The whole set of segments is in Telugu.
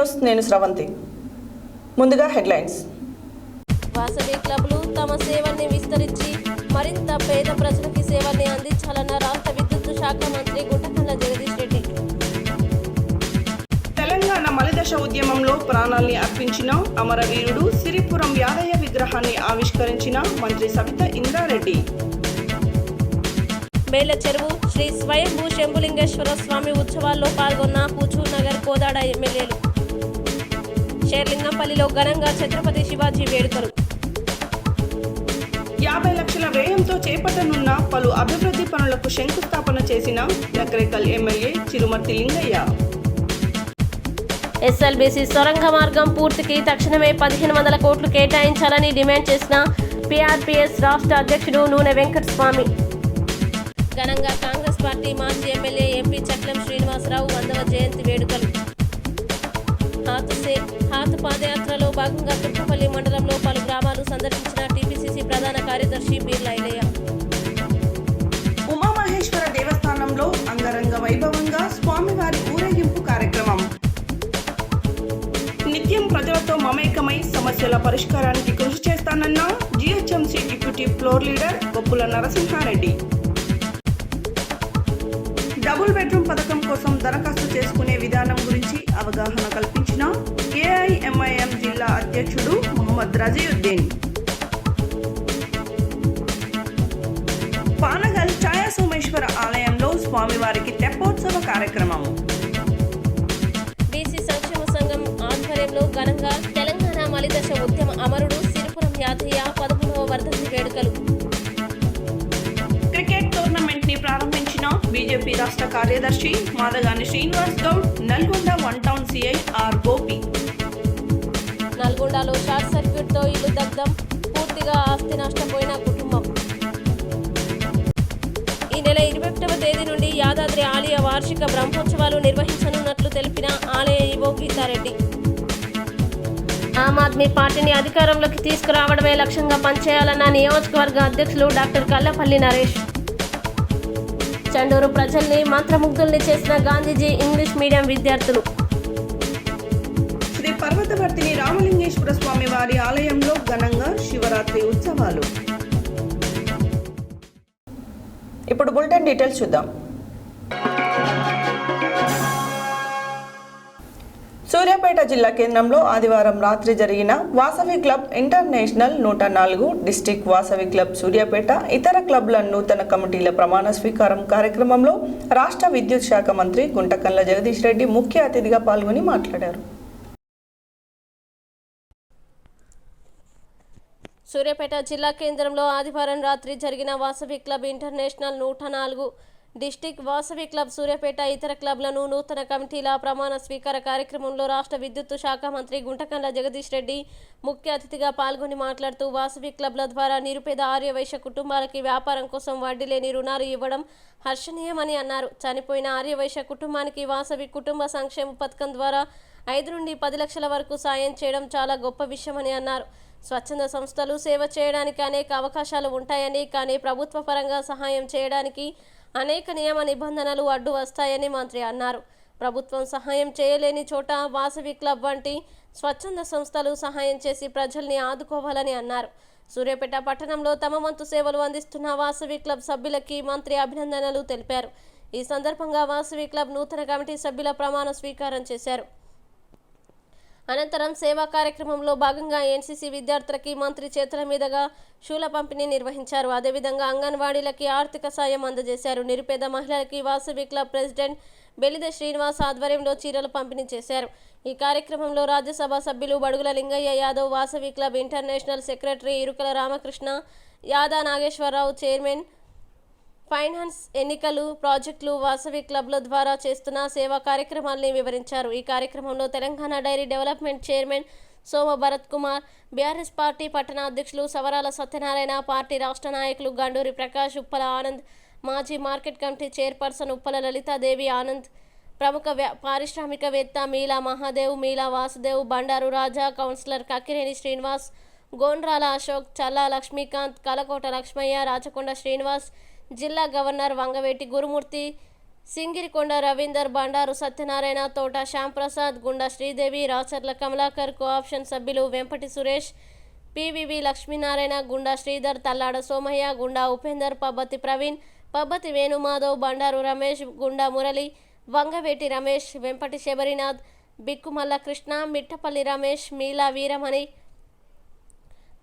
న్యూస్ నేను స్రవంతి. ముందుగా హెడ్లైన్స్. వాసవి క్లబ్లు తమ సేవల్ని విస్తరించి మరింత పేద ప్రజలకి సేవల్ని అందించాలన్న రాష్ట్ర విద్యుత్ శాఖ మంత్రి గుంటకల్ల జగదీష్ రెడ్డి. తెలంగాణ మలిదశ ఉద్యమంలో ప్రాణాల్ని అర్పించిన అమరవీరుడు సిరిపురం యాదయ్య విగ్రహాన్ని ఆవిష్కరించిన మంత్రి సవితా ఇంద్రారెడ్డి. మేళ్ల చెరువు శ్రీ స్వయంభూ శంభులింగేశ్వర స్వామి ఉత్సవాల్లో పాల్గొన్న హుజూర్ నగర్ కోదాడ ఎమ్మెల్యేలు. షేర్లింగంపల్లిలో ఘనంగా ఛత్రపతి శివాజీ వేడుకలు. 50 లక్షల వ్యయంతో చేపట్టనున్న పలు అభివృద్ధి పనులకు శంకుస్థాపన చేసిన నకరేకల్ ఎమ్మెల్యే చిరుమర్తి లింగయ్య. ఎస్ఎల్బీసీ సొరంగ మార్గం పూర్తికి తక్షణమే 1500 కోట్లు కేటాయించాలని డిమాండ్ చేసిన పీఆర్పీఎస్ రాష్ట్ర అధ్యక్షుడు నూనె వెంకటస్వామి. ఘనంగా కాంగ్రెస్ పార్టీ మాజీ ఎమ్మెల్యే ఎంపీ చక్లం శ్రీనివాసరావు 100వ జయంతి వేడుకలు. హాతు పాదయాత్రలో భాగంగా తుర్కపల్లి మండలంలో పలు గ్రామాలు సందర్శించిన టీపీసీసీ ప్రధాన కార్యదర్శి బీర్లా ఐలయ్య. ఉమామహేశ్వర దేవస్థానంలో అంగరంగ వైభవంగా స్వామివారి ఊరేగింపు కార్యక్రమం. నిత్యం ప్రజలతో మమేకమై సమస్యల పరిష్కారానికి కృషి చేస్తానన్న GHMC deputy floor leader Koppula Narasimha Reddy. Double bedroom పథకం కోసం దరఖాస్తు చేసుకునే విధానం గురించి అవగాహన కల్పించిన ఏఐఎంఐఎం జిల్లా అధ్యక్షుడు మొహమ్మద్ రజీయుద్దీన్. పానగల్ ఛాయా సోమేశ్వర ఆలయంలో స్వామివారికి తెప్పోత్సవ కార్యక్రమం. బీసీ సంక్షేమ సంఘం ఆధ్వర్యంలో ఘనంగా తెలంగాణ మలిదశ ఉద్యమ అమరుడు సిరిపురం యాదయ్య 13వ వర్ధంతి వేడుకలు. క్రికెట్ టోర్నమెంట్ ని ప్రారంభించిన బీజేపీ రాష్ట్ర కార్యదర్శి Madagani Srinivas Goud. Nalgonda 1 town CI R Gopi. నల్గొండలో షార్ట్ సర్క్యూట్ తో ఇల్లు దగ్ధం, పూర్తిగా ఆస్తి నష్టపోయిన కుటుంబం. ఈ నెల 21వ తేదీ నుండి యాదాద్రి ఆలయ వార్షిక బ్రహ్మోత్సవాలు నిర్వహించనున్నట్లు తెలిపిన ఆలయ ఈవో గీతారెడ్డి. ఆమ్ ఆద్మీ పార్టీని అధికారంలోకి తీసుకురావడమే లక్ష్యంగా పనిచేయాలన్న నియోజకవర్గ అధ్యక్షులు డాక్టర్ కల్లపల్లి నరేష్. చండూరు ప్రజల్ని మంత్రముగ్ధుల్ని చేసిన గాంధీజీ ఇంగ్లీష్ మీడియం విద్యార్థులు. శ్రీ పర్వతవర్తిని రామలింగేశ్వర స్వామి వారి ఆలయంలో ఘనంగా శివరాత్రి ఉత్సవాలు. ఇప్పుడు బులెటిన్ డీటెయిల్స్ చూద్దాం. సూర్యాపేట జిల్లా కేంద్రంలో ఆదివారం రాత్రి జరిగిన Vasavi club international 104 district Vasavi club Suryapet ఇతర క్లబ్ల నూతన కమిటీల ప్రమాణ స్వీకారం కార్యక్రమంలో రాష్ట్ర విద్యుత్ శాఖ మంత్రి గుంటకల్ల జగదీష్ రెడ్డి ముఖ్య అతిథిగా పాల్గొని మాట్లాడారు. సూర్యాపేట జిల్లా కేంద్రంలో ఆదివారం రాత్రి జరిగిన Vasavi club international 104 district Vasavi club Suryapet ఇతర క్లబ్లను నూతన కమిటీల ప్రమాణ స్వీకార కార్యక్రమంలో రాష్ట్ర విద్యుత్ శాఖ మంత్రి గుంటకల్ల జగదీష్ రెడ్డి ముఖ్య అతిథిగా పాల్గొని మాట్లాడుతూ వాసవి క్లబ్ల ద్వారా నిరుపేద ఆర్యవైశ్య కుటుంబాలకి వ్యాపారం కోసం వడ్డీ లేని రుణాలు ఇవ్వడం హర్షణీయమని అన్నారు. చనిపోయిన ఆర్యవైశ్య కుటుంబానికి వాసవి కుటుంబ సంక్షేమ పథకం ద్వారా 5 నుండి 10 లక్షల వరకు సాయం చేయడం చాలా గొప్ప విషయమని అన్నారు. స్వచ్ఛంద సంస్థలు సేవ చేయడానికి అనేక అవకాశాలు ఉంటాయని, కానీ ప్రభుత్వ పరంగా సహాయం చేయడానికి అనేక నియమ నిబంధనలు అడ్డు వస్తాయని మంత్రి అన్నారు. ప్రభుత్వం సహాయం చేయలేని చోట వాసవి క్లబ్ వంటి స్వచ్ఛంద సంస్థలు సహాయం చేసి ప్రజల్ని ఆదుకోవాలని అన్నారు. సూర్యాపేట పట్టణంలో తమ వంతు సేవలు అందిస్తున్న వాసవి క్లబ్ సభ్యులకి మంత్రి అభినందనలు తెలిపారు. ఈ సందర్భంగా వాసవి క్లబ్ నూతన కమిటీ సభ్యుల ప్రమాణ స్వీకారం చేశారు. అనంతరం సేవా కార్యక్రమంలో భాగంగా ఎన్సీసీ విద్యార్థులకి మంత్రి చేతుల మీదుగా షూల పంపిణీ నిర్వహించారు. అదేవిధంగా అంగన్వాడీలకి ఆర్థిక సాయం అందజేశారు. నిరుపేద మహిళలకి వాసవి క్లబ్ ప్రెసిడెంట్ బెలిద శ్రీనివాస్ ఆధ్వర్యంలో చీరలు పంపిణీ చేశారు. ఈ కార్యక్రమంలో రాజ్యసభ సభ్యులు Budugula Lingaiah Yadav, Vasavi club international secretary Irukala Ramakrishna, Yada Nageswara Rao, chairman finance, ఎన్నికలు, ప్రాజెక్టులు, వాసవి క్లబ్ల ద్వారా చేస్తున్న సేవా కార్యక్రమాల్ని వివరించారు. ఈ కార్యక్రమంలో తెలంగాణ డైరీ డెవలప్మెంట్ చైర్మన్ సోమ భరత్ కుమార్, బీఆర్ఎస్ పార్టీ పట్టణ అధ్యక్షులు సవరాల సత్యనారాయణ, పార్టీ రాష్ట్ర నాయకులు గండూరి ప్రకాష్, ఉప్పల ఆనంద్, మాజీ market committee chairperson Uppala Lalithadevi Anand, ప్రముఖ పారిశ్రామికవేత్త మీలా మహాదేవ్, మీలా వాసుదేవ్, బండారు రాజా, కౌన్సిలర్ కక్కినేని శ్రీనివాస్, గోండ్రాల అశోక్, చల్లా లక్ష్మీకాంత్, కలకోట లక్ష్మయ్య, రాచకొండ శ్రీనివాస్, జిల్లా గవర్నర్ వంగవేటి గురుమూర్తి, సింగిరికొండ రవీందర్, బండారు సత్యనారాయణ, తోట శ్యాంప్రసాద్, గుండా శ్రీదేవి, రాచర్ల కమలాకర్, కోఆప్షన్ సభ్యులు వెంపటి సురేష్, పివివి లక్ష్మీనారాయణ, గుండా శ్రీధర్, తల్లాడ సోమయ్య, గుండా ఉపేందర్, పబ్బతి ప్రవీణ్, పబ్బతి వేణుమాధవ్, బండారు రమేష్, గుండా మురళి, వంగవేటి రమేష్, వెంపటి శబరినాథ్, బిక్కుమల్ల కృష్ణ, మిట్టపల్లి రమేష్, మీలా వీరమణి,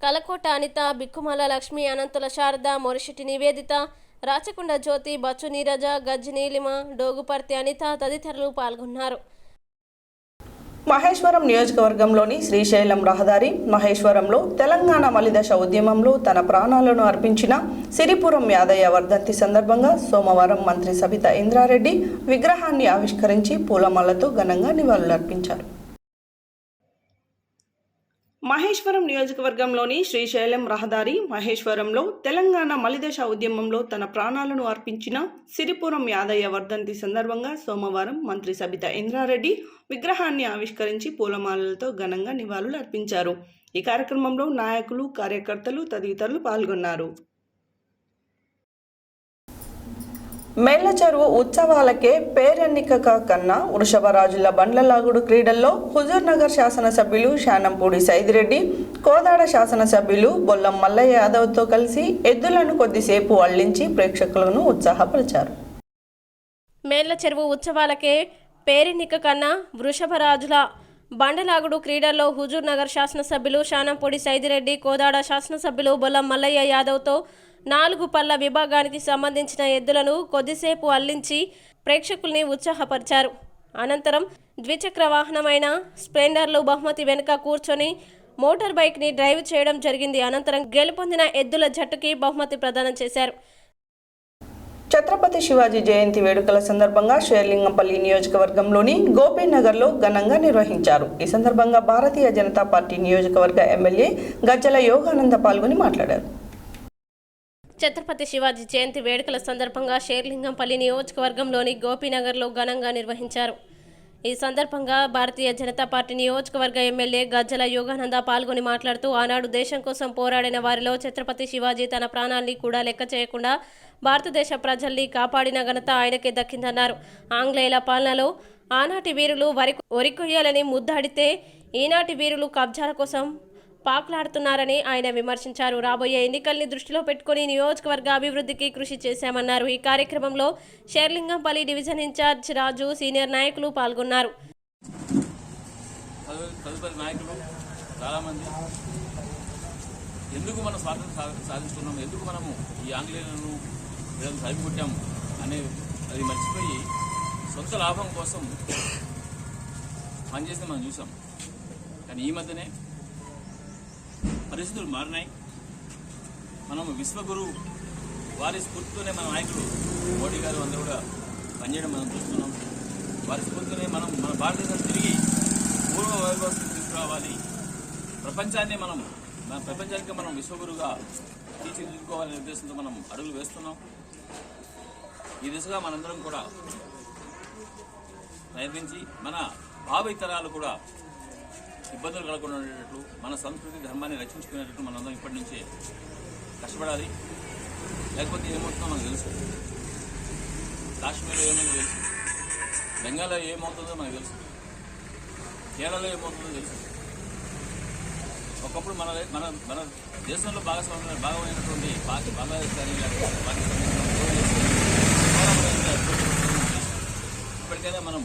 కలకోట అనిత, బిక్కుమల్ల లక్ష్మి, అనంతుల శారద, మొరిశెట్టి నివేదిత, రాచకొండ జ్యోతి, బచ్చు నీరజ, గజ్జి నీలిమ, డోగుపర్తి అనిత తదితరులు పాల్గొన్నారు. మహేశ్వరం నియోజకవర్గంలోని శ్రీశైలం రహదారి మహేశ్వరంలో తెలంగాణ మలిదశ ఉద్యమంలో తన ప్రాణాలను అర్పించిన సిరిపురం యాదయ్య వర్ధంతి సందర్భంగా సోమవారం మంత్రి సబితా ఇంద్రారెడ్డి విగ్రహాన్ని ఆవిష్కరించి పూలమాలతో ఘనంగా నివాళులర్పించారు. మహేశ్వరం నియోజకవర్గంలోని శ్రీశైలం రహదారి మహేశ్వరంలో తెలంగాణ మలిదశ ఉద్యమంలో తన ప్రాణాలను అర్పించిన సిరిపురం యాదయ్య వర్ధంతి సందర్భంగా సోమవారం మంత్రి సబితా ఇంద్రారెడ్డి విగ్రహాన్ని ఆవిష్కరించి పూలమాలలతో ఘనంగా నివాళులు అర్పించారు. ఈ కార్యక్రమంలో నాయకులు, కార్యకర్తలు తదితరులు పాల్గొన్నారు. మేళ్ల చెరువు ఉత్సవాలకే పేరెన్నిక కన్నా వృషభరాజుల బండ్లలాగుడు క్రీడల్లో హుజూర్ నగర్ శాసనసభ్యులు శానంపూడి సైదిరెడ్డి, కోదాడ శాసనసభ్యులు బొల్లం మల్లయ్య యాదవ్తో కలిసి ఎద్దులను కొద్దిసేపు అళ్లించి ప్రేక్షకులను ఉత్సాహపరిచారు. మేళ్ల చెరువు ఉత్సవాలకే పేరెన్నిక కన్నా వృషభరాజుల బండలాగుడు క్రీడల్లో హుజూర్ నగర్ శాసనసభ్యులు శానంపూడి సైదిరెడ్డి, కోదాడ శాసనసభ్యులు బొల్లం మల్లయ్య యాదవ్తో 4 పళ్ళ విభాగానికి సంబంధించిన ఎద్దులను కొద్దిసేపు అల్లించి ప్రేక్షకుల్ని ఉత్సాహపరిచారు. అనంతరం ద్విచక్ర వాహనమైన స్ప్లెండర్లు బహుమతి వెనుక కూర్చొని మోటార్ బైక్ని డ్రైవ్ చేయడం జరిగింది. అనంతరం గెలుపొందిన ఎద్దుల జట్టుకి బహుమతి ప్రదానం చేశారు. ఛత్రపతి శివాజీ జయంతి వేడుకల సందర్భంగా షేర్లింగంపల్లి నియోజకవర్గంలోని గోపీనగర్లో ఘనంగా నిర్వహించారు. ఈ సందర్భంగా భారతీయ జనతా పార్టీ నియోజకవర్గ ఎమ్మెల్యే గజ్జల యోగానంద పాల్గొని మాట్లాడారు. ఛత్రపతి శివాజీ జయంతి వేడుకల సందర్భంగా షేర్లింగంపల్లి నియోజకవర్గంలోని గోపీనగర్లో ఘనంగా నిర్వహించారు. ఈ సందర్భంగా భారతీయ జనతా పార్టీ నియోజకవర్గ ఎమ్మెల్యే గజ్జల యోగానంద పాల్గొని మాట్లాడుతూ ఆనాడు దేశం కోసం పోరాడిన వారిలో ఛత్రపతి శివాజీ తన ప్రాణాల్ని కూడా లెక్క చేయకుండా భారతదేశ ప్రజల్ని కాపాడిన ఘనత ఆయనకే దక్కిందన్నారు. ఆంగ్లేయుల పాలనలో ఆనాటి వీరులు వరికొయ్యాలని ముద్దాడితే ఈనాటి వీరులు కబ్జాల కోసం పాకులాడుతున్నారని ఆయన విమర్శించారు. రాబోయే ఎన్నికల్ని దృష్టిలో పెట్టుకుని నియోజకవర్గ అభివృద్ధికి కృషి చేశామన్నారు. ఈ కార్యక్రమంలో షేర్లింగంపల్లి డివిజన్ ఇన్ఛార్జ్ రాజు, సీనియర్ నాయకులు పాల్గొన్నారు. తదుపరి నాయకులు చాలామంది ఎందుకు మనం స్వాతంత్రం సాధించుకున్నాము, ఎందుకు మనము ఈ ఆంగ్లేయులను సరిపుట్టాము అనే అది మర్చిపోయి సొంత లాభం కోసం పనిచేస్తే మనం చూసాం. కానీ ఈ మధ్యనే పరిస్థితులు మారినాయి. మనం విశ్వగురు వారి స్ఫూర్తితోనే మన నాయకులు మోడీ గారు అందరూ కూడా పనిచేయడం మనం చూస్తున్నాం. వారి స్ఫూర్తితోనే మనం మన భారతదేశం తిరిగి పూర్వ వైభవం తీసుకురావాలి, ప్రపంచానికి మనం విశ్వగురుగా తీర్చిదిద్దుకోవాలనే ఉద్దేశంతో మనం అడుగులు వేస్తున్నాం. ఈ దిశగా మనందరం కూడా ప్రయత్నించి మన భావితరాలు కూడా ఇబ్బందులు కలగకుండా ఉండేటట్లు, మన సంస్కృతి ధర్మాన్ని రక్షించుకునేటట్లు మనందరం ఇప్పటి నుంచే కష్టపడాలి. లేకపోతే ఏమవుతుందో మనకు తెలుసు. కాశ్మీర్లో ఏమవుతుందో తెలుసు, బెంగాల్లో ఏమవుతుందో మనకు తెలుసు, కేరళలో ఏమవుతుందో తెలుసు. ఒకప్పుడు మన మన మన దేశంలో భాగమైనటువంటి బంగ్లాదేశ్ కానీ లేకపోతే పాకిస్తాన్ ఇప్పటికైనా మనం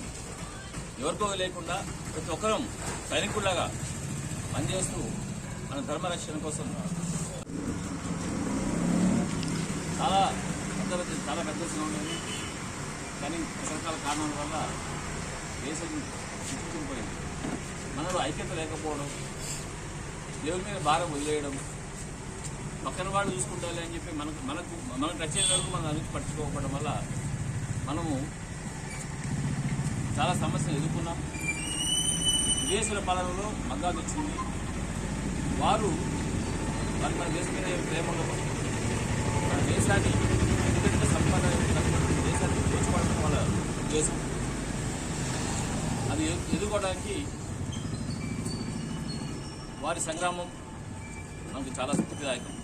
ఎవరికో లేకుండా ప్రతి ఒక్కరం సైనికుల్లాగా పనిచేస్తూ మన ధర్మ రక్షణ కోసం చాలా పెద్ద ఉండేది. కానీ రకరకాల కారణాల వల్ల దేశం చిక్కుకుపోయింది. మనలో ఐక్యత లేకపోవడం, దేవుని మీద భారం వదిలేయడం, పక్కన వాళ్ళు చూసుకుంటారు అని చెప్పి మనకు నచ్చేంత వరకు మనం అభివృద్ధి పట్టించుకోకపోవడం వల్ల మనము చాలా సమస్యలు ఎదుర్కొన్నాం. విదేశీయుల పాలనలో మద్దతు వచ్చింది. వారు మన దేశం మీద ప్రేమలో మన దేశాన్ని అత్యంత సంపద దేశాన్ని దోచుకోవడం వాళ్ళ ఉద్దేశం. అది ఎదుర్కోవడానికి వారి సంగ్రామం మనకు చాలా స్ఫూర్తిదాయకం.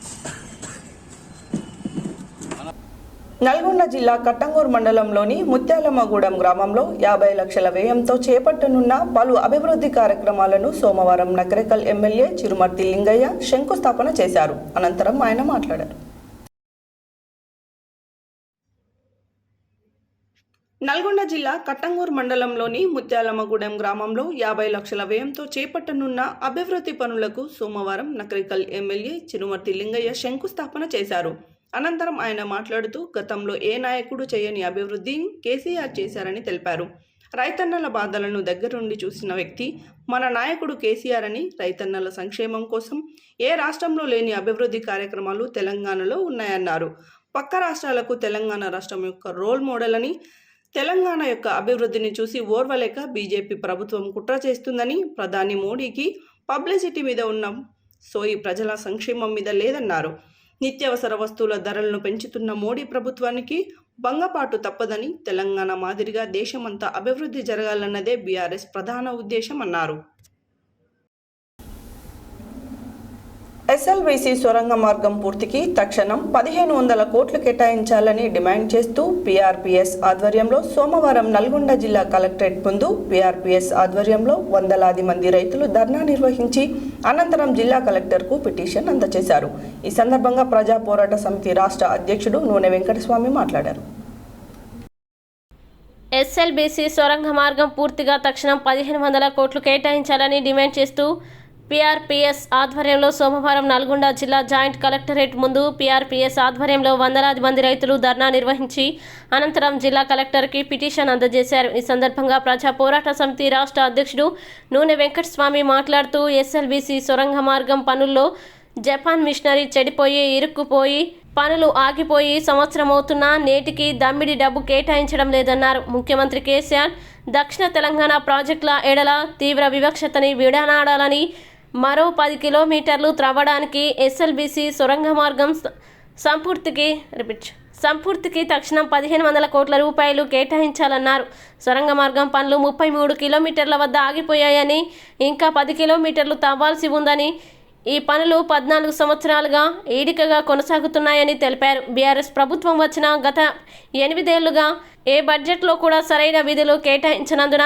నల్గొండ జిల్లా కట్టంగూరు మండలంలోని ముత్యాలమ్మగూడెం గ్రామంలో 50 లక్షల వ్యయంతో చేపట్టనున్న పలు అభివృద్ధి కార్యక్రమాలను సోమవారం నకరేకల్ ఎమ్మెల్యే చిరుమర్తి లింగయ్య శంకుస్థాపన చేశారు. అనంతరం ఆయన మాట్లాడారు. నల్గొండ జిల్లా కట్టంగూరు మండలంలోని ముత్యాలమ్మగూడెం గ్రామంలో 50 లక్షల వ్యయంతో చేపట్టనున్న అభివృద్ధి పనులకు సోమవారం నకరేకల్ ఎమ్మెల్యే చిరుమర్తి లింగయ్య శంకుస్థాపన చేశారు. అనంతరం ఆయన మాట్లాడుతూ గతంలో ఏ నాయకుడు చేయని అభివృద్ధిని కేసీఆర్ చేశారని తెలిపారు. రైతన్నల బాధలను దగ్గరుండి చూసిన వ్యక్తి మన నాయకుడు కేసీఆర్ అని, రైతన్నల సంక్షేమం కోసం ఏ రాష్ట్రంలో లేని అభివృద్ధి కార్యక్రమాలు తెలంగాణలో ఉన్నాయన్నారు. పక్క రాష్ట్రాలకు తెలంగాణ రాష్ట్రం యొక్క రోల్ మోడల్ అని, తెలంగాణ యొక్క అభివృద్ధిని చూసి ఓర్వలేక బీజేపీ ప్రభుత్వం కుట్ర చేస్తుందని, ప్రధాని మోడీకి పబ్లిసిటీ మీద ఉన్న సోయి ప్రజల సంక్షేమం మీద లేదన్నారు. నిత్యావసర వస్తువుల ధరలను పెంచుతున్న మోడీ ప్రభుత్వానికి భంగపాటు తప్పదని, తెలంగాణ మాదిరిగా దేశమంతా అభివృద్ధి జరగాలన్నదే బీఆర్ఎస్ ప్రధాన ఉద్దేశం అన్నారు. ఎస్ఎల్బీసీ సొరంగ మార్గం పూర్తికి తక్షణం 1500 కోట్లు కేటాయించాలని డిమాండ్ చేస్తూ పీఆర్పీఎస్ ఆధ్వర్యంలో సోమవారం నల్గొండ జిల్లా కలెక్టరేట్ ముందు పీఆర్పీఎస్ ఆధ్వర్యంలో వందలాది మంది రైతులు ధర్నా నిర్వహించి అనంతరం జిల్లా కలెక్టర్కు పిటిషన్ అందజేశారు. ఈ సందర్భంగా ప్రజా పోరాట సమితి రాష్ట్ర అధ్యక్షుడు నూనె వెంకటస్వామి మాట్లాడారు. ఎస్ఎల్బీసీ సొరంగ మార్గం పూర్తిగా తక్షణం 1500 కోట్లు కేటాయించాలని డిమాండ్ చేస్తూ పీఆర్పీఎస్ ఆధ్వర్యంలో సోమవారం నల్గొండ జిల్లా జాయింట్ కలెక్టరేట్ ముందు పీఆర్పీఎస్ ఆధ్వర్యంలో వందలాది మంది రైతులు ధర్నా నిర్వహించి అనంతరం జిల్లా కలెక్టర్కి పిటిషన్ అందజేశారు. ఈ సందర్భంగా ప్రజా పోరాట సమితి రాష్ట్ర అధ్యక్షుడు నూనె వెంకటస్వామి మాట్లాడుతూ ఎస్ఎల్బీసీ సొరంగ మార్గం పనుల్లో జపాన్ మిషనరీ చెడిపోయి ఇరుక్కుపోయి పనులు ఆగిపోయి సంవత్సరం అవుతున్నా నేటికి దమ్మిడి డబ్బు కేటాయించడం లేదన్నారు. ముఖ్యమంత్రి కేసీఆర్ దక్షిణ తెలంగాణ ప్రాజెక్టుల ఎడల తీవ్ర వివక్షతని విడనాడాలని, మరో 10 కిలోమీటర్లు త్రవ్వడానికి ఎస్ఎల్బీసీ సొరంగ మార్గం సంపూర్తికి తక్షణం 1500 కోట్ల రూపాయలు కేటాయించాలన్నారు. సొరంగ మార్గం పనులు 33 కిలోమీటర్ల వద్ద ఆగిపోయాయని, ఇంకా 10 కిలోమీటర్లు తవ్వాల్సి ఉందని, ఈ పనులు 14 సంవత్సరాలుగా ఈడికగా కొనసాగుతున్నాయని తెలిపారు. బీఆర్ఎస్ ప్రభుత్వం వచ్చిన గత 8 ఏళ్లుగా ఏ బడ్జెట్లో కూడా సరైన నిధులు కేటాయించినందున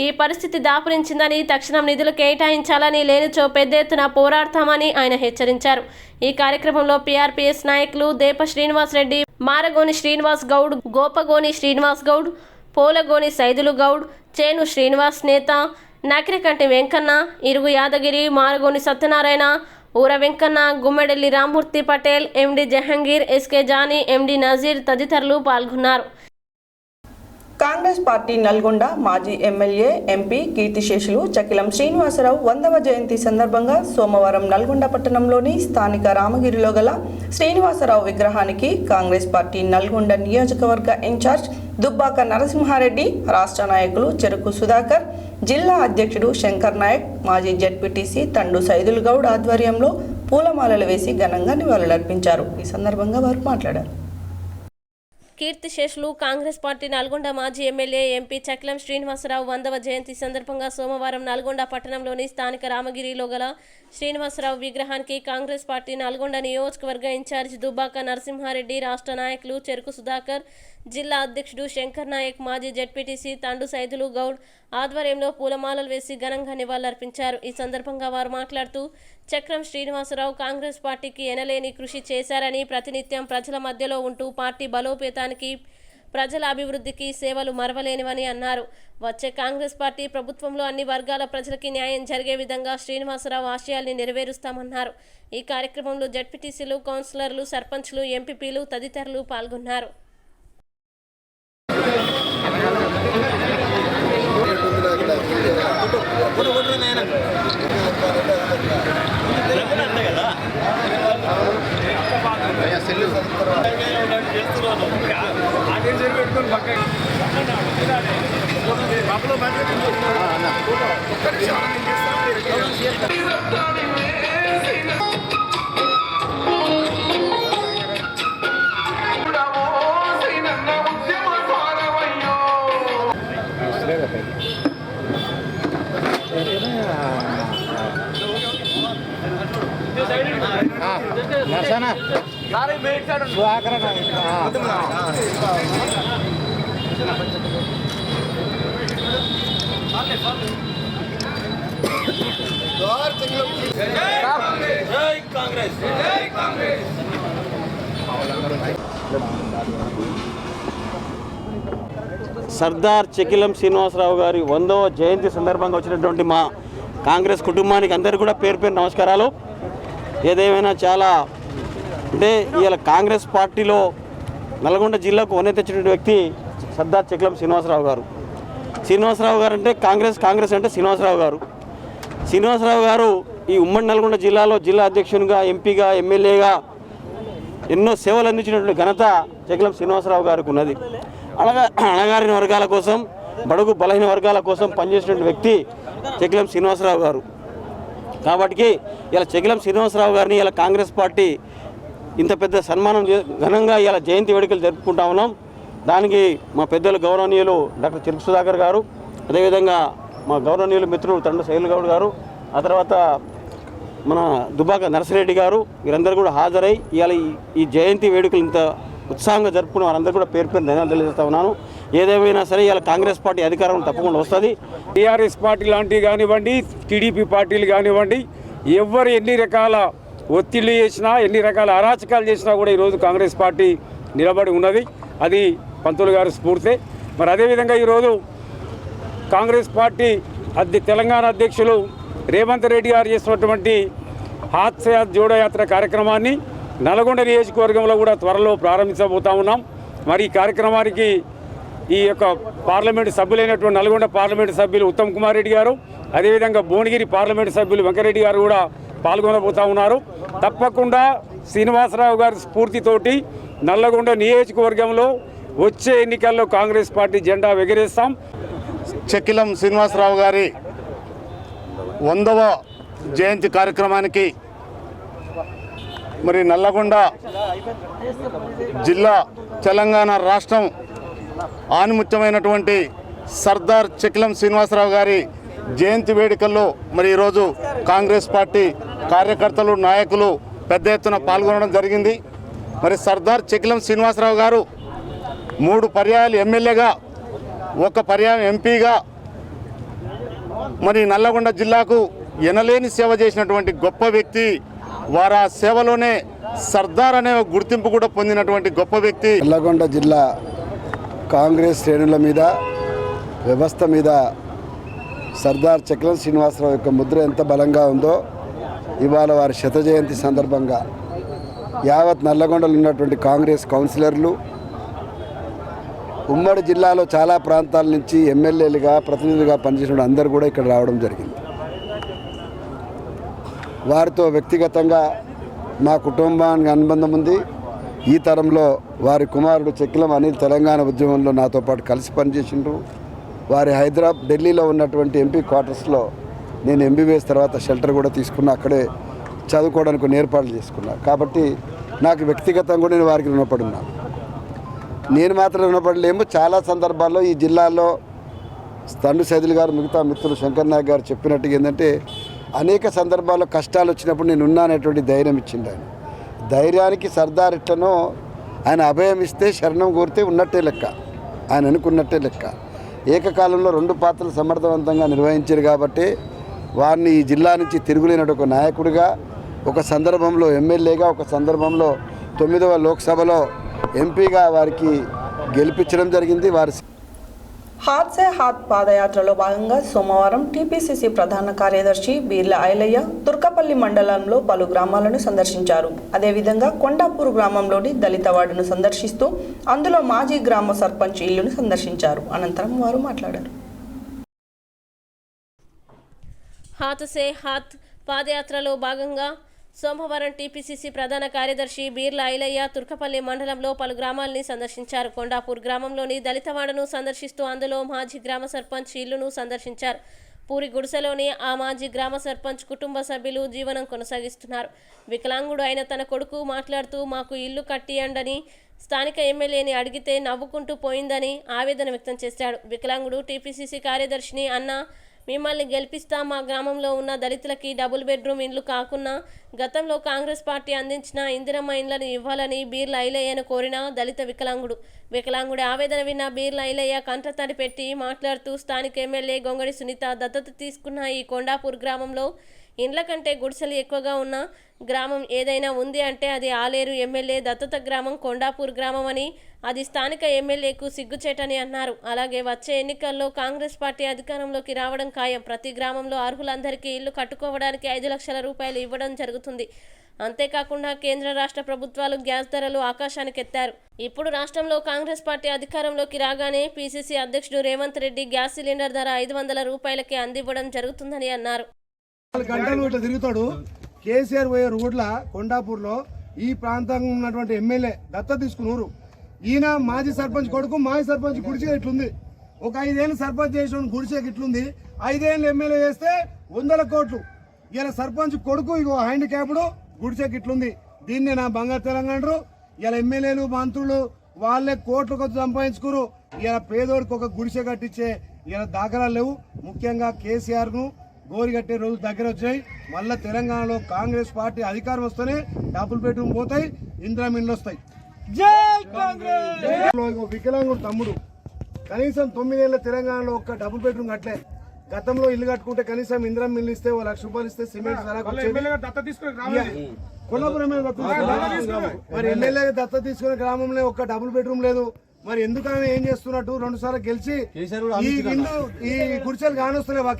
ఈ పరిస్థితి దాపురించిందని, తక్షణం నిధులు కేటాయించాలని, లేనిచో పెద్ద ఎత్తున పోరాడతామని ఆయన హెచ్చరించారు. ఈ కార్యక్రమంలో పీఆర్పీఎస్ నాయకులు దేప శ్రీనివాస్ రెడ్డి, మారగోని శ్రీనివాస్ గౌడ్, గోపగోని శ్రీనివాస్ గౌడ్, పోలగోని సైదులు గౌడ్, చేను శ్రీనివాస్ నేత, నకిరికంటి వెంకన్న, ఇరుగు యాదగిరి, మారగోని సత్యనారాయణ, ఊర వెంకన్న, గుమ్మెడెల్లి రామ్మూర్తి పటేల్, ఎండి జహంగీర్, ఎస్కే జానీ, ఎండి నజీర్ తదితరులు పాల్గొన్నారు. కాంగ్రెస్ పార్టీ నల్గొండ మాజీ ఎమ్మెల్యే ఎంపీ కీర్తిశేషులు చకిలం శ్రీనివాసరావు 100వ జయంతి సందర్భంగా సోమవారం నల్గొండ పట్టణంలోని స్థానిక రామగిరిలో గల శ్రీనివాసరావు విగ్రహానికి కాంగ్రెస్ పార్టీ నల్గొండ నియోజకవర్గ ఇన్ఛార్జ్ దుబ్బాక నరసింహారెడ్డి, రాష్ట్ర నాయకులు చెరుకు సుధాకర్, జిల్లా అధ్యక్షుడు శంకర్ నాయక్, మాజీ జెడ్పీటీసీ తండు సైదుల్ గౌడ్ ఆధ్వర్యంలో పూలమాలలు వేసి ఘనంగా నివాళులర్పించారు. ఈ సందర్భంగా వారు మాట్లాడారు. కీర్తిశేషులు కాంగ్రెస్ పార్టీ నల్గొండ మాజీ ఎమ్మెల్యే ఎంపీ చకిలం శ్రీనివాసరావు 100వ జయంతి సందర్భంగా సోమవారం నల్గొండ పట్టణంలోని స్థానిక రామగిరిలో గల శ్రీనివాసరావు విగ్రహానికి కాంగ్రెస్ పార్టీ నల్గొండ నియోజకవర్గ ఇన్ఛార్జ్ దుబ్బాక నరసింహారెడ్డి, రాష్ట్ర నాయకులు చెరుకు సుధాకర్, జిల్లా అధ్యక్షుడు శంకర్ నాయక్, మాజీ జెడ్పీటీసీ తండు సైదులు గౌడ్ ఆధ్వర్యంలో పూలమాలలు వేసి ఘనంగా నివాళులర్పించారు. ఈ సందర్భంగా వారు మాట్లాడుతూ చక్రం శ్రీనివాసరావు కాంగ్రెస్ పార్టీకి ఎనలేని కృషి చేశారని, ప్రతినిత్యం ప్రజల మధ్యలో ఉంటూ పార్టీ బలోపేతానికి, ప్రజల అభివృద్ధికి సేవలు మరవలేనివని అన్నారు. వచ్చే కాంగ్రెస్ పార్టీ ప్రభుత్వంలో అన్ని వర్గాల ప్రజలకి న్యాయం జరిగే విధంగా శ్రీనివాసరావు ఆశయాల్ని నెరవేరుస్తామన్నారు. ఈ కార్యక్రమంలో జెడ్పీటీసీలు, కౌన్సిలర్లు, సర్పంచ్లు, ఎంపీపీలు తదితరులు పాల్గొన్నారు. సర్దార్ చెకిలం శ్రీనివాసరావు గారి 100వ జయంతి సందర్భంగా వచ్చినటువంటి మా కాంగ్రెస్ కుటుంబానికి అందరికీ కూడా పేరు పేరు నమస్కారాలు. ఏదేమైనా చాలా అంటే ఇవాళ కాంగ్రెస్ పార్టీలో నల్గొండ జిల్లాకు వన్నె తెచ్చినటువంటి వ్యక్తి సర్దార్ చెకిలం శ్రీనివాసరావు గారు. శ్రీనివాసరావు గారు అంటే కాంగ్రెస్ అంటే శ్రీనివాసరావు గారు. శ్రీనివాసరావు గారు ఈ ఉమ్మడి నల్గొండ జిల్లాలో జిల్లా అధ్యక్షునిగా, ఎంపీగా, ఎమ్మెల్యేగా ఎన్నో సేవలు అందించినటువంటి ఘనత చెకిలం శ్రీనివాసరావు గారికి ఉన్నది. అణగారిన వర్గాల కోసం, బడుగు బలహీన వర్గాల కోసం పనిచేసినటువంటి వ్యక్తి చెకిలం శ్రీనివాసరావు గారు. కాబట్టి ఇలా చెకిలం శ్రీనివాసరావు గారిని ఇలా కాంగ్రెస్ పార్టీ ఇంత పెద్ద సన్మానం ఘనంగా ఇలా జయంతి వేడుకలు జరుపుకుంటా ఉన్నాం. దానికి మా పెద్దలు గౌరవనీయులు డాక్టర్ చిరుకు సుధాకర్ గారు, అదేవిధంగా మా గౌరవనీయులు మిత్రులు తండ్రి శైలు గౌడ్ గారు, ఆ తర్వాత మన దుబాక నరసిరెడ్డి గారు, వీరందరూ కూడా హాజరై ఇవాళ ఈ జయంతి వేడుకలు ఇంత ఉత్సాహంగా జరుపుకున్న వారందరూ కూడా పేరు పేరు ధన్యవాదాలు తెలియజేస్తా ఉన్నాను. ఏదేమైనా సరే ఇలా కాంగ్రెస్ పార్టీ అధికారం తప్పకుండా వస్తుంది. టీఆర్ఎస్ పార్టీ లాంటివి కానివ్వండి, టీడీపీ పార్టీలు కానివ్వండి, ఎవరు ఎన్ని రకాల ఒత్తిళ్లు చేసినా, ఎన్ని రకాల అరాచకాలు చేసినా కూడా ఈరోజు కాంగ్రెస్ పార్టీ నిలబడి ఉన్నది. అది పంతులు గారి స్ఫూర్తే. మరి అదేవిధంగా ఈరోజు కాంగ్రెస్ పార్టీ తెలంగాణ అధ్యక్షులు రేవంత్ రెడ్డి గారు చేసినటువంటి హాత్ సే హాత్ జోడో యాత్ర కార్యక్రమాన్ని నల్గొండ నియోజకవర్గంలో కూడా త్వరలో ప్రారంభించబోతా ఉన్నాం. మరి ఈ కార్యక్రమానికి ఈ యొక్క పార్లమెంటు సభ్యులైనటువంటి నల్గొండ పార్లమెంటు సభ్యులు ఉత్తమ్ కుమార్ రెడ్డి గారు, అదేవిధంగా భువనగిరి పార్లమెంటు సభ్యులు వెంకరెడ్డి గారు కూడా పాల్గొనబోతా ఉన్నారు. తప్పకుండా శ్రీనివాసరావు గారి స్ఫూర్తితోటి నల్లగొండ నియోజకవర్గంలో వచ్చే ఎన్నికల్లో కాంగ్రెస్ పార్టీ జెండా ఎగరేస్తాం. చెకిలం శ్రీనివాసరావు గారి 100వ జయంతి కార్యక్రమానికి మరి నల్లగొండ జిల్లా, తెలంగాణ రాష్ట్రం ఆనిముత్యమైనటువంటి సర్దార్ చెకిలం శ్రీనివాసరావు గారి జయంతి వేడుకల్లో మరి ఈరోజు కాంగ్రెస్ పార్టీ కార్యకర్తలు, నాయకులు పెద్ద ఎత్తున పాల్గొనడం జరిగింది. మరి సర్దార్ చెకిలం శ్రీనివాసరావు గారు 3 పర్యాయాలు ఎమ్మెల్యేగా, 1 పర్యాయం ఎంపీగా మరి నల్లగొండ జిల్లాకు ఎనలేని సేవ చేసినటువంటి గొప్ప వ్యక్తి. వారు ఆ సేవలోనే సర్దార్ అనే గుర్తింపు కూడా పొందినటువంటి గొప్ప వ్యక్తి. నల్లగొండ జిల్లా కాంగ్రెస్ శ్రేణుల మీద, వ్యవస్థ మీద సర్దార్ చెకిలం శ్రీనివాసరావు యొక్క ముద్ర ఎంత బలంగా ఉందో ఇవాళ వారి శత జయంతి సందర్భంగా యావత్ నల్లగొండలో ఉన్నటువంటి కాంగ్రెస్ కౌన్సిలర్లు, ఉమ్మడి జిల్లాలో చాలా ప్రాంతాల నుంచి ఎమ్మెల్యేలుగా, ప్రతినిధులుగా పనిచేసిన అందరూ కూడా ఇక్కడ రావడం జరిగింది. వారితో వ్యక్తిగతంగా మా కుటుంబానికి అనుబంధం ఉంది. ఈ తరంలో వారి కుమారుడు చెకిలం అనిల్ తెలంగాణ ఉద్యమంలో నాతో పాటు కలిసి పనిచేసిండ్రు. వారి ఢిల్లీలో ఉన్నటువంటి ఎంపీ క్వార్టర్స్లో నేను ఎంబీబీఎస్ తర్వాత షెల్టర్ కూడా తీసుకున్నా, అక్కడే చదువుకోవడానికి కొన్ని ఏర్పాట్లు చేసుకున్నా. కాబట్టి నాకు వ్యక్తిగతంగా కూడా నేను వారికి రుణపడి ఉన్నాను. నేను మాత్రం రుణపడలేము. చాలా సందర్భాల్లో ఈ జిల్లాలో తండ్రి సైదులు గారు, మిగతా మిత్రులు శంకర్ నాయక్ గారు చెప్పినట్టుగా ఏంటంటే అనేక సందర్భాల్లో కష్టాలు వచ్చినప్పుడు నేను ఉన్నానటువంటి ధైర్యం ఇచ్చిండు ఆయన. ధైర్యానికి సర్దార్ ఇట్లనో ఆయన అభయం ఇస్తే, శరణం కోరితే ఉన్నట్టే లెక్క, ఆయన అనుకున్నట్టే లెక్క. ఏకకాలంలో 2 పాత్రలు సమర్థవంతంగా నిర్వహించారు కాబట్టి వారిని ఈ జిల్లా నుంచి తిరుగులేనటువంటి ఒక నాయకుడిగా, ఒక సందర్భంలో ఎమ్మెల్యేగా, ఒక సందర్భంలో 9వ లోక్సభలో ఎంపీగా వారికి గెలిపించడం జరిగింది. వారి హాత్ సే హాత్ పాదయాత్రలో భాగంగా సోమవారం టీపీసీసీ ప్రధాన కార్యదర్శి బీర్ల ఐలయ్య తుర్కపల్లి మండలంలో పలు గ్రామాలను సందర్శించారు. అదేవిధంగా కొండాపూర్ గ్రామంలోని దళిత వార్డును సందర్శిస్తూ అందులో మాజీ గ్రామ సర్పంచ్ ఇల్లును సందర్శించారు. అనంతరం వారు మాట్లాడారు. హాత్ సే హాత్ పాదయాత్రలో భాగంగా సోమవారం టీపీసీసీ ప్రధాన కార్యదర్శి బీర్ల ఐలయ్య తుర్కపల్లి మండలంలో పలు గ్రామాలని సందర్శించారు. కొండాపూర్ గ్రామంలోని దళితవాడను సందర్శిస్తూ అందులో మాజీ గ్రామ సర్పంచ్ ఇల్లును సందర్శించారు. పూరి గుడిసెలోని ఆ మాజీ గ్రామ సర్పంచ్ కుటుంబ సభ్యులు జీవనం కొనసాగిస్తున్నారు. వికలాంగుడు అయిన తన కొడుకు మాట్లాడుతూ మాకు ఇల్లు కట్టియండని స్థానిక ఎమ్మెల్యేని అడిగితే నవ్వుకుంటూ పోయిందని ఆవేదన వ్యక్తం చేశాడు. వికలాంగుడు టీపీసీసీ కార్యదర్శిని అన్న మిమ్మల్ని గెలిపిస్తా మా గ్రామంలో ఉన్న దళితులకి డబుల్ బెడ్రూమ్ ఇండ్లు కాకున్నా గతంలో కాంగ్రెస్ పార్టీ అందించిన ఇందిరమ్మ ఇండ్లను ఇవ్వాలని బీర్ల ఐలయ్యను కోరిన దళిత వికలాంగుడి ఆవేదన విన్న బీర్ల ఐలయ్య కంటతడి పెట్టి మాట్లాడుతూ స్థానిక ఎమ్మెల్యే గొంగడి సునీత దత్తత తీసుకున్న ఈ కొండాపూర్ గ్రామంలో ఇండ్ల కంటే గుడిసెలు ఎక్కువగా ఉన్న గ్రామం ఏదైనా ఉంది అంటే అది ఆలేరు ఎమ్మెల్యే దత్తత గ్రామం కొండాపూర్ గ్రామం అని, అది స్థానిక ఎమ్మెల్యేకు సిగ్గుచేటని అన్నారు. అలాగే వచ్చే ఎన్నికల్లో కాంగ్రెస్ పార్టీ అధికారంలోకి రావడం ఖాయం. ప్రతి గ్రామంలో అర్హులందరికీ ఇల్లు కట్టుకోవడానికి 5 లక్షల రూపాయలు ఇవ్వడం జరుగుతుంది. అంతేకాకుండా కేంద్ర రాష్ట్ర ప్రభుత్వాలు గ్యాస్ ధరలు ఆకాశానికెత్తారు. ఇప్పుడు రాష్ట్రంలో కాంగ్రెస్ పార్టీ అధికారంలోకి రాగానే పీసీసీ అధ్యక్షుడు రేవంత్ రెడ్డి గ్యాస్ సిలిండర్ ధర 500 రూపాయలకే అందివ్వడం జరుగుతుందని అన్నారు. గంటలు ఇట్లా తిరుగుతాడు. కేసీఆర్ పోయే రోడ్ల కొండాపూర్లో ఈ ప్రాంతంలో ఉన్నటువంటి ఎమ్మెల్యే దత్త తీసుకున్నారు. ఈయన మాజీ సర్పంచ్ కొడుకు, మాజీ సర్పంచ్ గుడిసె ఇట్లుంది. ఒక 5 ఏళ్ళు సర్పంచ్ చేసిన గుడిసెకి ఇట్లుంది. 5 ఏళ్ళు ఎమ్మెల్యే చేస్తే 100 కోట్లు. ఇలా సర్పంచ్ కొడుకు ఇగో హ్యాండిక్యాప్డ్ గుడిసెకి ఇట్లుంది. దీన్ని నా బంగారు తెలంగాణ. ఇలా ఎమ్మెల్యేలు మంత్రులు వాళ్ళే కోట్లు కొద్ది సంపాదించుకురు. ఇలా పేదోడికి ఒక గుడిసె కట్టించే ఇలా దాఖలాలు లేవు. ముఖ్యంగా కేసీఆర్ను గోరి కట్టే రోజులు దగ్గర వచ్చాయి. మళ్ళీ తెలంగాణలో కాంగ్రెస్ పార్టీ అధికారం వస్తేనే డబుల్ బెడ్రూమ్ పోతాయి, ఇందిరమ్మ ఇండ్లు వస్తాయి. వికలాంగుడు తమ్ముడు కనీసం 9 ఏళ్ళ తెలంగాణలో ఒక్క డబుల్ బెడ్రూమ్ కట్టలే. గతంలో ఇల్లు కట్టుకుంటే కనీసం ఇందిరమ్మ ఇల్లు ఇస్తే 1 లక్ష రూపాయలు ఇస్తే సిమెంట్ కొల్లాపురం మరి ఎమ్మెల్యే దత్త తీసుకునే గ్రామంలో ఒక్క డబుల్ బెడ్రూమ్ లేదు. మరి ఎందుకని ఏం చేస్తున్నట్టు 2 సార్లు గెలిచి ఈ గుడిసెలు కానొస్తలేవా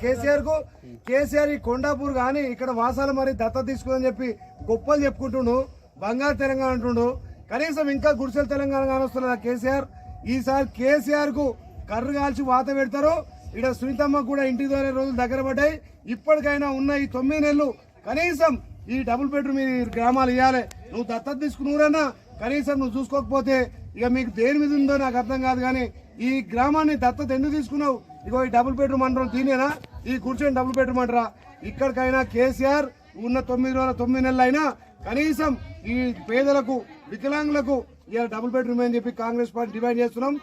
కేసీఆర్ ఈ కొండాపూర్ కానీ ఇక్కడ వాసాలు మరి దత్త తీసుకుందని చెప్పి గొప్పలు చెప్పుకుంటుండు, బంగారు తెలంగాణ అంటుండు. కనీసం ఇంకా గుడిసెలు తెలంగాణ కానొస్తున్నదా కేసీఆర్? ఈసారి కేసీఆర్ కు కర్రు కాల్చి వాత పెడతారు. ఇక్కడ సునీతమ్మ కూడా ఇంటి ద్వారా రోజులు దగ్గర పడ్డాయి. ఇప్పటికైనా ఉన్న ఈ 9 నెలలు కనీసం ఈ డబుల్ బెడ్రూమ్ ఈ గ్రామాలు ఇవ్వాలి. నువ్వు దత్తత తీసుకున్నారన్నా కనీసం నువ్వు చూసుకోకపోతే ఇక మీకు దేని మీద ఉందో నాకు అర్థం కాదు. కానీ ఈ గ్రామాన్ని దత్తత ఎందుకు తీసుకున్నావు? ఇగో ఈ డబుల్ బెడ్రూమ్ అంటారు దీనేనా? ఈ కూర్చొని డబుల్ బెడ్రూమ్ అంటారా? ఇక్కడికైనా కేసీఆర్ ఉన్న 9 నెలలు అయినా కనీసం ఈ పేదలకు వికలాంగులకు ఇలా డబుల్ బెడ్రూమ్ అని చెప్పి కాంగ్రెస్ పార్టీ డిమాండ్ చేస్తున్నాం.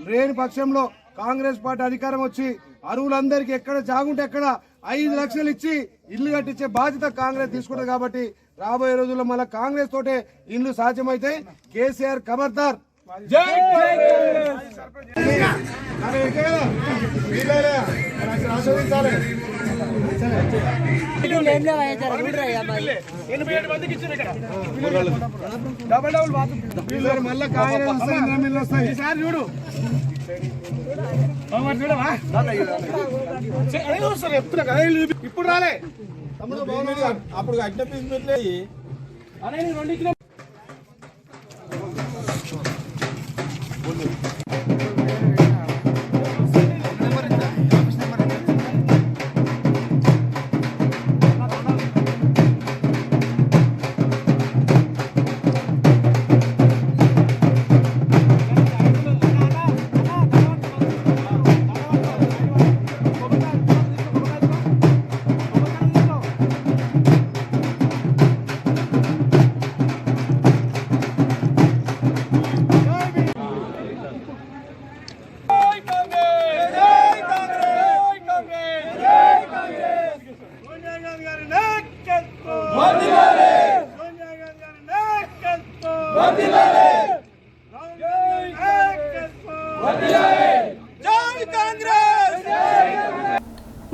లేని పక్షంలో కాంగ్రెస్ పార్టీ అధికారం వచ్చి అరువులందరికీ ఎక్కడ జాగుంటే ఎక్కడ 5 లక్షలు ఇచ్చి ఇల్లు కట్టించే బాధ్యత కాంగ్రెస్ తీసుకుంటుంది. కాబట్టి రాబోయే రోజుల్లో మళ్ళీ కాంగ్రెస్ తోటే ఇల్లు సాధ్యమైతే కేసీఆర్ ఖబర్దార్. మళ్ళీ కాంగ్రెస్ వస్తాయి చూడు. ఇప్పుడు రాలే అప్పుడు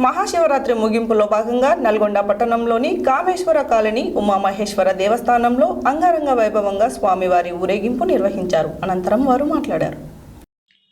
మహాశివరాత్రి ముగింపులో భాగంగా నల్గొండ పట్టణంలోని కామేశ్వర కాలనీ ఉమామహేశ్వర దేవస్థానంలో అంగరంగ వైభవంగా స్వామివారి ఊరేగింపు నిర్వహించారు. అనంతరం వారు మాట్లాడారు.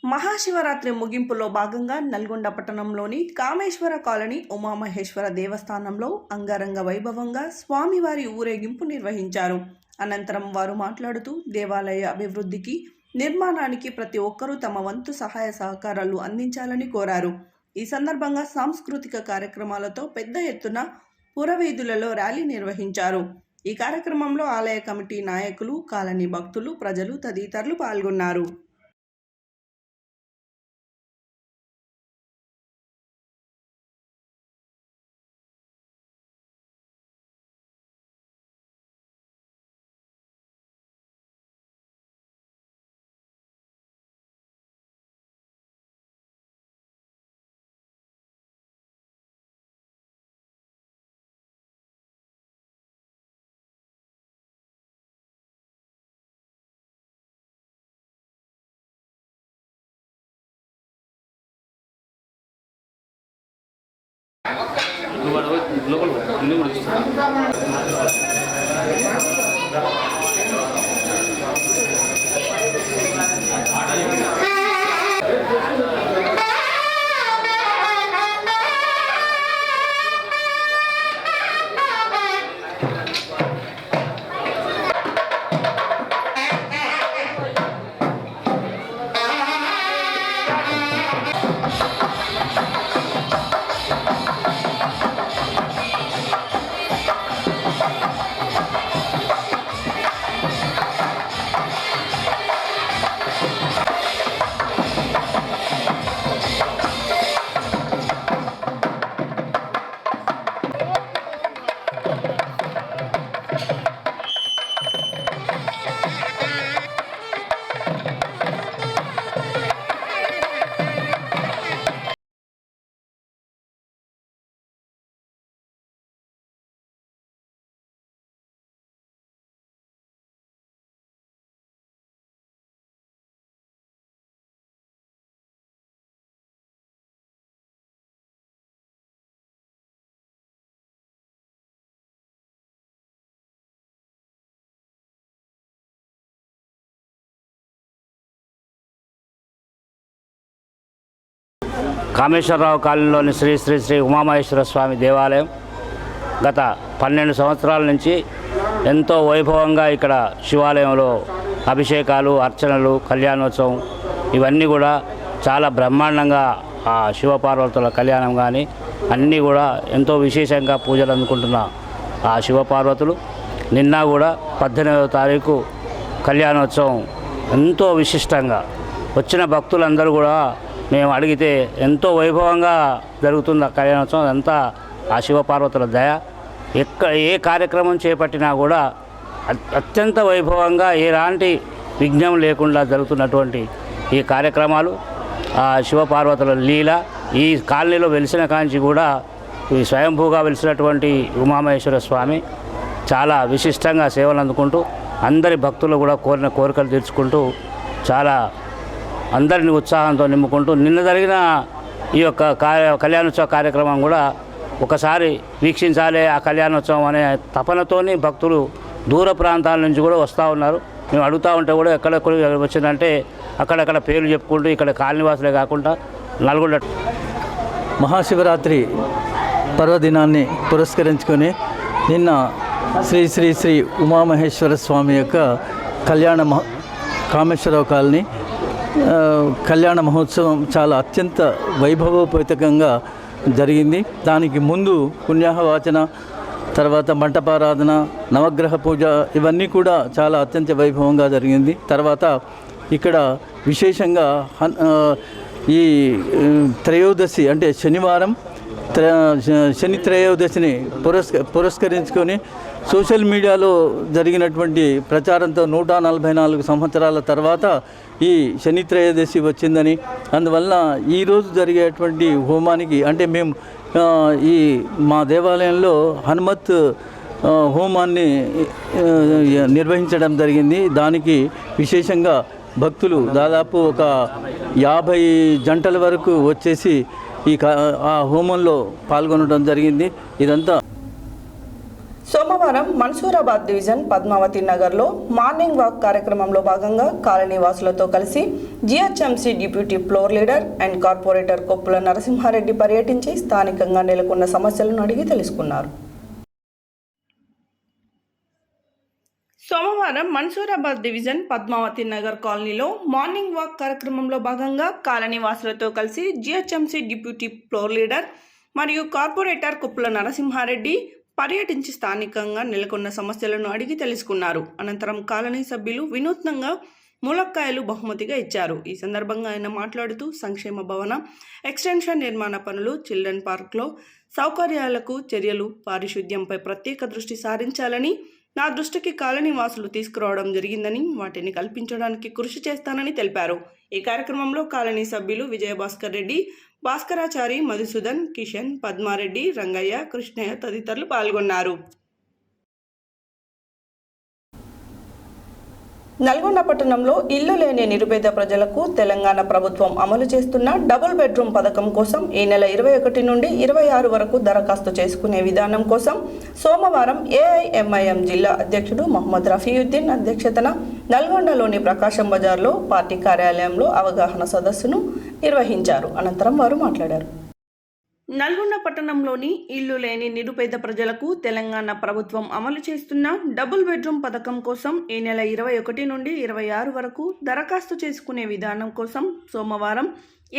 మహాశివరాత్రి ముగింపులో భాగంగా నల్గొండ పట్టణంలోని కామేశ్వర కాలనీ ఉమామహేశ్వర దేవస్థానంలో అంగరంగ వైభవంగా స్వామివారి ఊరేగింపు నిర్వహించారు. అనంతరం వారు మాట్లాడుతూ దేవాలయ అభివృద్ధికి, నిర్మాణానికి ప్రతి ఒక్కరూ తమ వంతు సహాయ సహకారాలు అందించాలని కోరారు. ఈ సందర్భంగా సాంస్కృతిక కార్యక్రమాలతో పెద్ద ఎత్తున పురవీధులలో ర్యాలీ నిర్వహించారు. ఈ కార్యక్రమంలో ఆలయ కమిటీ నాయకులు, కాలనీ భక్తులు, ప్రజలు తదితరులు పాల్గొన్నారు. కామేశ్వరరావు కాలనీలోని శ్రీ శ్రీ శ్రీ ఉమామహేశ్వర స్వామి దేవాలయం గత 12 సంవత్సరాల నుంచి ఎంతో వైభవంగా ఇక్కడ శివాలయంలో అభిషేకాలు, అర్చనలు, కళ్యాణోత్సవం ఇవన్నీ కూడా చాలా బ్రహ్మాండంగా ఆ శివపార్వతుల కళ్యాణం కానీ అన్నీ కూడా ఎంతో విశేషంగా పూజలు అందుకుంటున్న ఆ శివపార్వతులు నిన్న కూడా 18వ తారీఖు కళ్యాణోత్సవం ఎంతో విశిష్టంగా వచ్చిన భక్తులందరూ కూడా మేము అడిగితే ఎంతో వైభవంగా జరుగుతుంది ఆ కళ్యాణోత్సవం. అంతా ఆ శివపార్వతుల దయ. ఏ కార్యక్రమం చేపట్టినా కూడా అత్యంత వైభవంగా ఎలాంటి విఘ్నం లేకుండా జరుగుతున్నటువంటి ఈ కార్యక్రమాలు ఆ శివపార్వతుల లీల. ఈ కాలనీలో వెలిసిన కాంచి కూడా ఈ స్వయంభూగా వెలిసినటువంటి ఉమామహేశ్వర స్వామి చాలా విశిష్టంగా సేవలు అందుకుంటూ అందరి భక్తులు కూడా కోరిన కోరికలు తీర్చుకుంటూ చాలా అందరిని ఉత్సాహంతో నింపుకుంటూ నిన్న జరిగిన ఈ యొక్క కళ్యాణోత్సవ కార్యక్రమం కూడా ఒకసారి వీక్షించాలి ఆ కళ్యాణోత్సవం అనే తపనతోని భక్తులు దూర ప్రాంతాల నుంచి కూడా వస్తూ ఉన్నారు. మేము అడుగుతూ ఉంటే కూడా ఎక్కడెక్కడ వచ్చిందంటే అక్కడక్కడ పేర్లు చెప్పుకుంటూ ఇక్కడ కాలనీవాసులే కాకుండా నల్గొండ మహాశివరాత్రి పర్వదినాన్ని పురస్కరించుకొని నిన్న శ్రీ శ్రీ శ్రీ ఉమామహేశ్వర స్వామి యొక్క కామేశ్వరరావు కాలనీ కళ్యాణ మహోత్సవం చాలా అత్యంత వైభవోపేతకంగా జరిగింది. దానికి ముందు పుణ్యాహవాచన, తర్వాత మంటపారాధన, నవగ్రహ పూజ ఇవన్నీ కూడా చాలా అత్యంత వైభవంగా జరిగింది. తర్వాత ఇక్కడ విశేషంగా ఈ త్రయోదశి అంటే శనివారం శని త్రయోదశిని పురస్కరించుకొని సోషల్ మీడియాలో జరిగినటువంటి ప్రచారంతో 144 సంవత్సరాల తర్వాత ఈ శని త్రయోదశి వచ్చిందని, అందువల్ల ఈరోజు జరిగేటువంటి హోమానికి అంటే మేము ఈ మా దేవాలయంలో హనుమత్ హోమాన్ని నిర్వహించడం జరిగింది. దానికి విశేషంగా భక్తులు దాదాపు ఒక 50 జంటల వరకు వచ్చేసి ఆ హోమంలో పాల్గొనడం జరిగింది. ఇదంతా సోమవారం మన్సూరాబాద్ డివిజన్ పద్మావతి నగర్లో మార్నింగ్ వాక్ కార్యక్రమంలో భాగంగా కాలనీ వాసులతో కలిసి GHMC deputy floor leader and corporator Koppula Narasimha Reddy పర్యటించి స్థానికంగా నెలకొన్న సమస్యలను అడిగి తెలుసుకున్నారు. సోమవారం మన్సూరాబాద్ డివిజన్ పద్మావతి నగర్ కాలనీలో మార్నింగ్ వాక్ కార్యక్రమంలో భాగంగా కాలనీ వాసులతో కలిసి జిహెచ్ఎంసీ డిప్యూటీ ఫ్లోర్ లీడర్ మరియు కార్పొరేటర్ కొప్పుల నరసింహారెడ్డి పర్యటించి స్థానికంగా నెలకొన్న సమస్యలను అడిగి తెలుసుకున్నారు. అనంతరం కాలనీ సభ్యులు వినూత్నంగా ములక్కాయలు బహుమతిగా ఇచ్చారు. ఈ సందర్భంగా ఆయన మాట్లాడుతూ సంక్షేమ భవన ఎక్స్టెన్షన్ నిర్మాణ పనులు, చిల్డ్రన్ పార్క్లో సౌకర్యాలకు చర్యలు, పారిశుద్ధ్యంపై ప్రత్యేక దృష్టి సారించాలని నా దృష్టికి కాలనీ వాసులు తీసుకురావడం జరిగిందని, వాటిని కల్పించడానికి కృషి చేస్తానని తెలిపారు. ఈ కార్యక్రమంలో కాలనీ సభ్యులు విజయభాస్కర్ రెడ్డి, భాస్కరాచారి, మధుసూదన్, కిషన్, పద్మారెడ్డి, రంగయ్య, కృష్ణయ్య తదితరులు పాల్గొన్నారు. నల్గొండ పట్టణంలో ఇల్లు లేని నిరుపేద ప్రజలకు తెలంగాణ ప్రభుత్వం అమలు చేస్తున్న డబుల్ బెడ్రూమ్ పథకం కోసం ఈ నెల 21 నుండి 26 వరకు దరఖాస్తు చేసుకునే విధానం కోసం సోమవారం ఏఐఎంఐఎం జిల్లా అధ్యక్షుడు మహమ్మద్ రఫీయుద్దీన్ అధ్యక్షతన నల్గొండలోని ప్రకాశం బజార్లో పార్టీ కార్యాలయంలో అవగాహన సదస్సును నిర్వహించారు. అనంతరం వారు మాట్లాడారు. నల్గొండ పట్టణంలోని ఇల్లు లేని నిరుపేద ప్రజలకు తెలంగాణ ప్రభుత్వం అమలు చేస్తున్న డబుల్ బెడ్రూమ్ పథకం కోసం ఈ నెల 21 నుండి 26 వరకు దరఖాస్తు చేసుకునే విధానం కోసం సోమవారం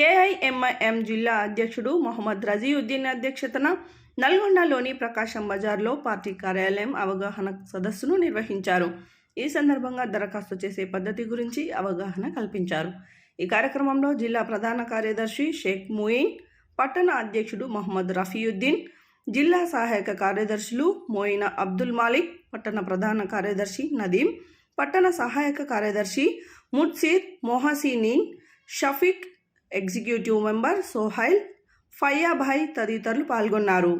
ఏఐఎంఐఎం జిల్లా అధ్యక్షుడు మహమ్మద్ రజీయుద్దీన్ అధ్యక్షతన నల్గొండలోని ప్రకాశం బజార్లో పార్టీ కార్యాలయం అవగాహన సదస్సును నిర్వహించారు. ఈ సందర్భంగా దరఖాస్తు చేసే పద్ధతి గురించి అవగాహన కల్పించారు. ఈ కార్యక్రమంలో జిల్లా ప్రధాన కార్యదర్శి షేక్ ముయిన్, పట్టణ అధ్యక్షుడు మహమ్మద్ రఫీయుద్దీన్, జిల్లా సహాయక కార్యదర్శులు మోయినా అబ్దుల్ మాలిక్, పట్టణ ప్రధాన కార్యదర్శి నదీం, పట్టణ సహాయక కార్యదర్శి ముడ్సిర్ మొహసినీన్, షఫీక్, ఎగ్జిక్యూటివ్ మెంబర్ సోహైల్, ఫయ్యాభాయ్ తదితరులు పాల్గొన్నారు.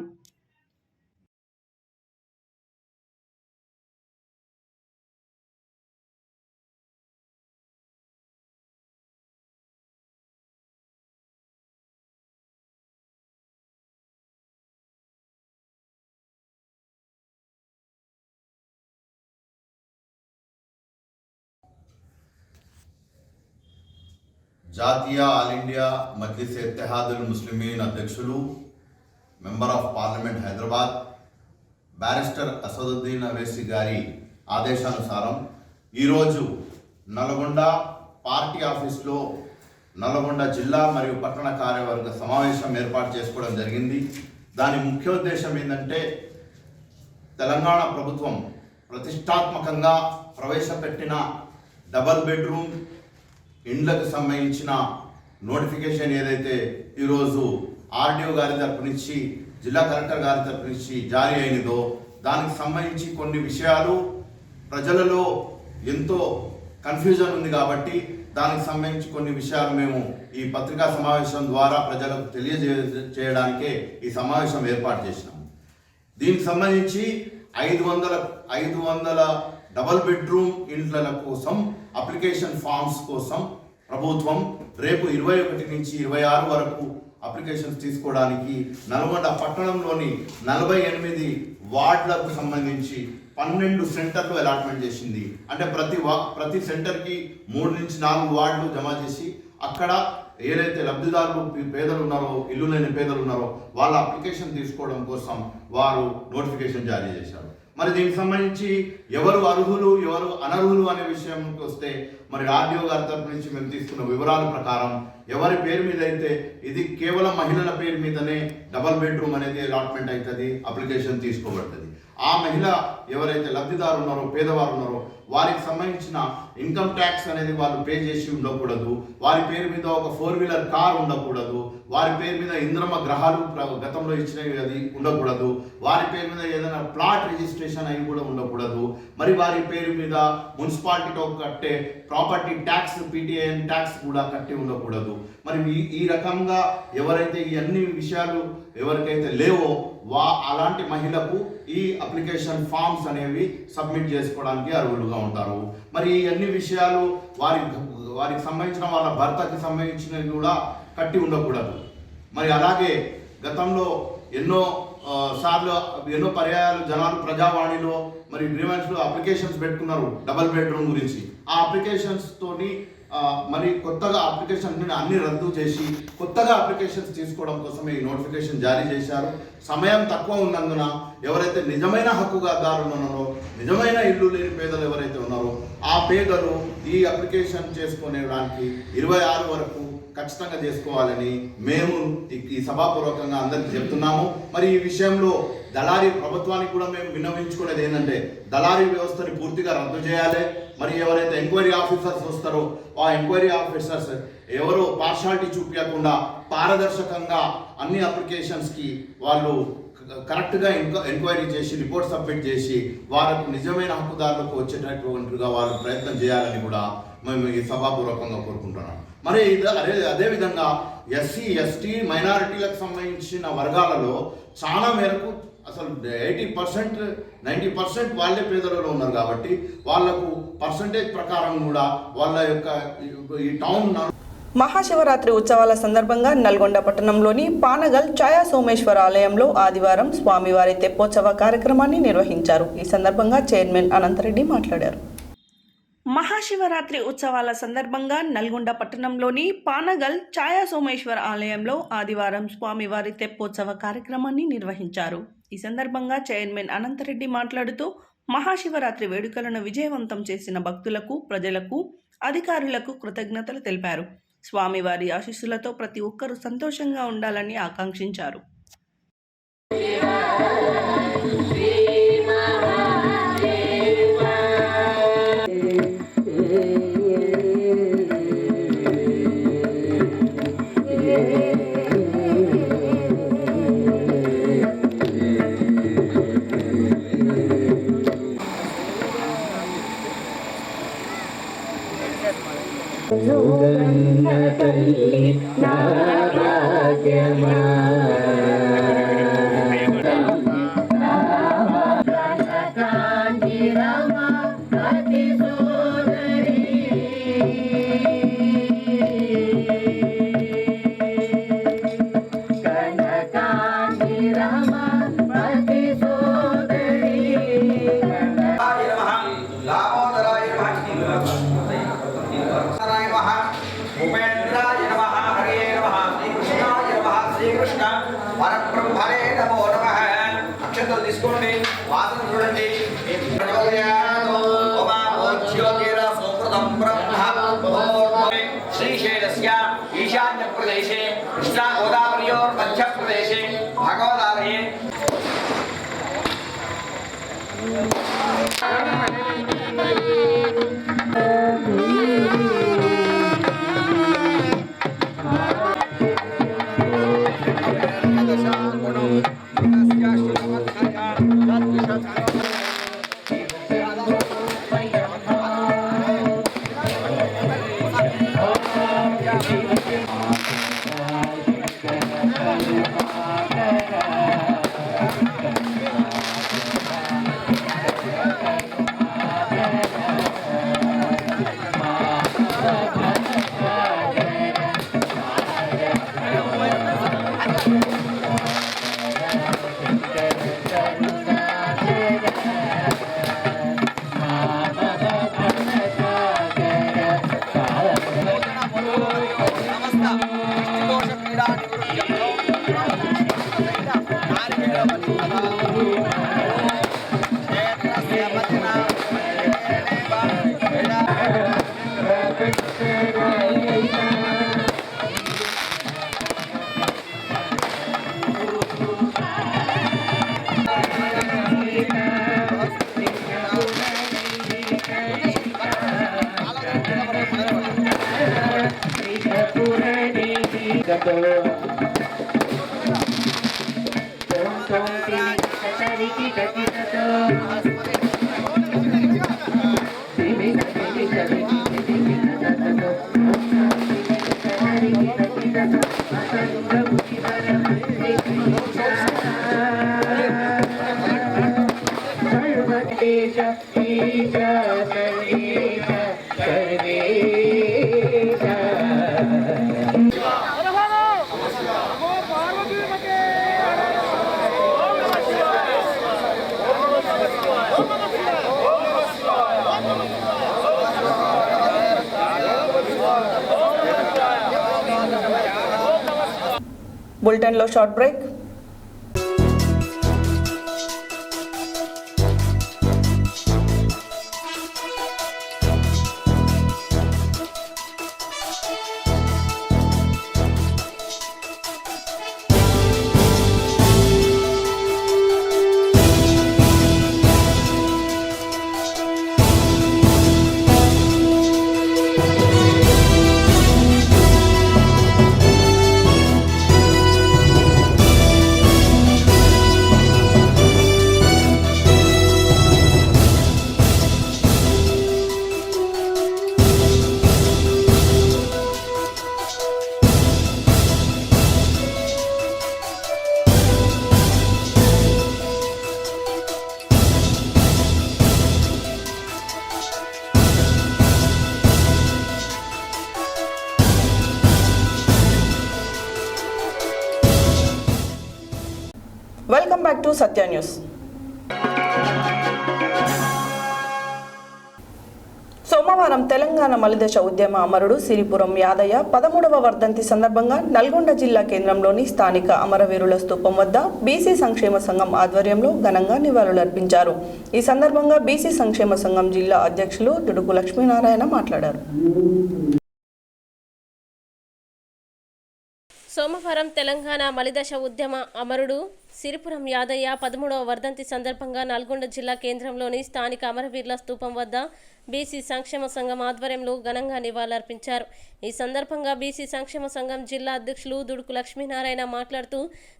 జాతీయ ఆల్ ఇండియా మజ్లిస్ ఇత్తెహాదుల్ ముస్లిమీన్ అధ్యక్షులు, member of parliament Hyderabad barrister Asaduddin Owaisi గారి ఆదేశానుసారం ఈరోజు నల్గొండ పార్టీ ఆఫీస్లో నల్గొండ జిల్లా మరియు పట్టణ కార్యవర్గ సమావేశం ఏర్పాటు చేసుకోవడం జరిగింది. దాని ముఖ్య ఉద్దేశం ఏంటంటే తెలంగాణ ప్రభుత్వం ప్రతిష్టాత్మకంగా ప్రవేశపెట్టిన డబల్ బెడ్రూమ్ ఇండ్లకు సంబంధించిన నోటిఫికేషన్ ఏదైతే ఈరోజు ఆర్డీఓ గారి తరపు నుంచి జిల్లా కలెక్టర్ గారి తరపు నుంచి జారీ అయినదో దానికి సంబంధించి కొన్ని విషయాలు ప్రజలలో ఎంతో కన్ఫ్యూజన్ ఉంది కాబట్టి దానికి సంబంధించి కొన్ని విషయాలు మేము ఈ పత్రికా సమావేశం ద్వారా ప్రజలకు తెలియజేయడానికే ఈ సమావేశం ఏర్పాటు చేసినాము. దీనికి సంబంధించి 500 డబల్ బెడ్రూమ్ ఇండ్ల కోసం అప్లికేషన్ ఫామ్స్ కోసం ప్రభుత్వం రేపు 21 నుంచి 26 వరకు అప్లికేషన్స్ తీసుకోవడానికి నల్గొండ పట్టణంలోని 48 వార్డులకు సంబంధించి 12 సెంటర్లు అలాట్మెంట్ చేసింది. అంటే ప్రతి సెంటర్కి 3 నుంచి 4 వార్డులు జమ చేసి అక్కడ ఏదైతే లబ్ధిదారులు పేదలు ఉన్నారో, ఇల్లు లేని పేదలు ఉన్నారో వాళ్ళ అప్లికేషన్ తీసుకోవడం కోసం వారు నోటిఫికేషన్ జారీ చేశారు. మరి దీనికి సంబంధించి ఎవరు అర్హులు ఎవరు అనర్హులు అనే విషయంకి వస్తే మరి ఆర్డీఓ గారి తరపు నుంచి మేము తీసుకున్న వివరాల ప్రకారం ఎవరి పేరు మీద అయితే ఇది కేవలం మహిళల పేరు మీదనే డబల్ బెడ్రూమ్ అనేది అలాట్మెంట్ అవుతుంది, అప్లికేషన్ తీసుకోబడుతుంది. ఆ మహిళ ఎవరైతే లబ్ధిదారు ఉన్నారో, పేదవారు ఉన్నారో వారికి సంబంధించిన ఇన్కమ్ ట్యాక్స్ అనేది వాళ్ళు పే చేసి ఉండకూడదు, వారి పేరు మీద ఒక 4-వీలర్ కార్ ఉండకూడదు, వారి పేరు మీద ఇంద్రమ గ్రహాలు గతంలో ఇచ్చినవి అది ఉండకూడదు, వారి పేరు మీద ఏదైనా ప్లాట్ రిజిస్ట్రేషన్ అయి కూడా ఉండకూడదు, మరి వారి పేరు మీద మున్సిపాలిటీతో కట్టే ప్రాపర్టీ ట్యాక్స్ PTN ట్యాక్స్ కూడా కట్టి ఉండకూడదు. మరి ఈ రకంగా ఎవరైతే ఈ అన్ని విషయాలు ఎవరికైతే లేవో అలాంటి మహిళకు ఈ అప్లికేషన్ ఫామ్స్ అనేవి సబ్మిట్ చేసుకోవడానికి అర్హులుగా ఉంటారు. మరి ఈ అన్ని విషయాలు వారికి సంబంధించిన వాళ్ళ భర్తకి సంబంధించినవి కూడా కట్టి ఉండకూడదు. మరి అలాగే గతంలో ఎన్నో పర్యాయాలు జనాలు ప్రజావాణిలో మరి గ్రీవెన్స్లో అప్లికేషన్స్ పెట్టుకున్నారు డబల్ బెడ్రూమ్ గురించి. ఆ అప్లికేషన్స్ తోని మరి కొత్తగా అప్లికేషన్ అన్ని రద్దు చేసి కొత్తగా అప్లికేషన్స్ తీసుకోవడం కోసం ఈ నోటిఫికేషన్ జారీ చేశారు. సమయం తక్కువ ఉన్నందున ఎవరైతే నిజమైన హక్కుదారులు ఉన్నారో, నిజమైన ఇల్లు లేని పేదలు ఎవరైతే ఉన్నారో ఆ పేదలు ఈ అప్లికేషన్ చేసుకునేడానికి 26 వరకు ఖచ్చితంగా చేసుకోవాలని మేము ఈ సభాపూర్వకంగా అందరికీ చెప్తున్నాము. మరి ఈ విషయంలో దళారీ ప్రభుత్వానికి కూడా మేము విన్నవించుకునేది ఏంటంటే దళారీ వ్యవస్థని పూర్తిగా రద్దు చేయాలి. మరి ఎవరైతే ఎంక్వైరీ ఆఫీసర్స్ వస్తారో ఆ ఎంక్వైరీ ఆఫీసర్స్ ఎవరో పార్షాలిటీ చూపించకుండా పారదర్శకంగా అన్ని అప్లికేషన్స్కి వాళ్ళు కరెక్ట్గా ఎంక్వైరీ చేసి రిపోర్ట్ సబ్మిట్ చేసి వారికి నిజమైన హక్కుదారులకు వచ్చేటటువంటిగా వాళ్ళు ప్రయత్నం చేయాలని కూడా మేము ఈ సభాపూర్వకంగా కోరుకుంటున్నాం. మరి అదేవిధంగా SC, ST మైనారిటీలకు సంబంధించిన వర్గాలలో చాలా మేరకు అసలు 80% 90% వాళ్ళే పేదలలో ఉన్నారు కాబట్టి వాళ్లకు పర్సంటేజ్ ప్రకారం కూడా వాళ్ళ యొక్క ఈ టౌన్ మహాశివరాత్రి ఉత్సవాల సందర్భంగా నల్గొండ పట్టణంలోని పానగల్ ఛాయా సోమేశ్వర ఆలయంలో ఆదివారం స్వామివారి తెప్పోత్సవ కార్యక్రమాన్ని నిర్వహించారు. ఈ సందర్భంగా చైర్మన్ అనంతరెడ్డి మాట్లాడారు. మహాశివరాత్రి ఉత్సవాల సందర్భంగా నల్గొండ పట్టణంలోని పానగల్ ఛాయా సోమేశ్వర ఆలయంలో ఆదివారం స్వామివారి తెప్పోత్సవ కార్యక్రమాన్ని నిర్వహించారు. ఈ సందర్భంగా చైర్మన్ అనంతరెడ్డి మాట్లాడుతూ మహాశివరాత్రి వేడుకలను విజయవంతం చేసిన భక్తులకు, ప్రజలకు, అధికారులకు కృతజ్ఞతలు తెలిపారు. స్వామివారి ఆశీస్సులతో ప్రతి ఒక్కరూ సంతోషంగా ఉండాలని ఆకాంక్షించారు. తీసుకోండి, వాసన చూడండి. శ్రీశైలస్య ఈశాన్య ప్రదేశే కృష్ణా గోదావరియోర్ మధ్య ప్రదేశే భగవదాలయే బులెటిన్లో short break. Back to Satya news. సోమవారం తెలంగాణ మలిదశ ఉద్యమ అమరుడు సిరిపురం యాదయ్య 13వ వర్ధంతి సందర్భంగా నల్గొండ జిల్లా కేంద్రంలోని స్థానిక అమరవీరుల స్తూపం వద్ద బీసీ సంక్షేమ సంఘం ఆధ్వర్యంలో ఘనంగా నివాళులర్పించారు. ఈ సందర్భంగా బీసీ సంక్షేమ సంఘం జిల్లా అధ్యక్షులు దుడుకు లక్ష్మీనారాయణ మాట్లాడారు. సోమవారం తెలంగాణ మలిదశ ఉద్యమ అమరుడు సిరిపురం యాదయ్య 13వ వర్ధంతి సందర్భంగా నల్గొండ జిల్లా కేంద్రంలోని స్థానిక అమరవీరుల స్తూపం వద్ద బీసీ సంక్షేమ సంఘం ఆధ్వర్యంలో ఘనంగా నివాళులర్పించారు. ఈ సందర్భంగా బీసీ సంక్షేమ సంఘం జిల్లా అధ్యక్షులు దుడుకు లక్ష్మీనారాయణ మాట్లాడుతూ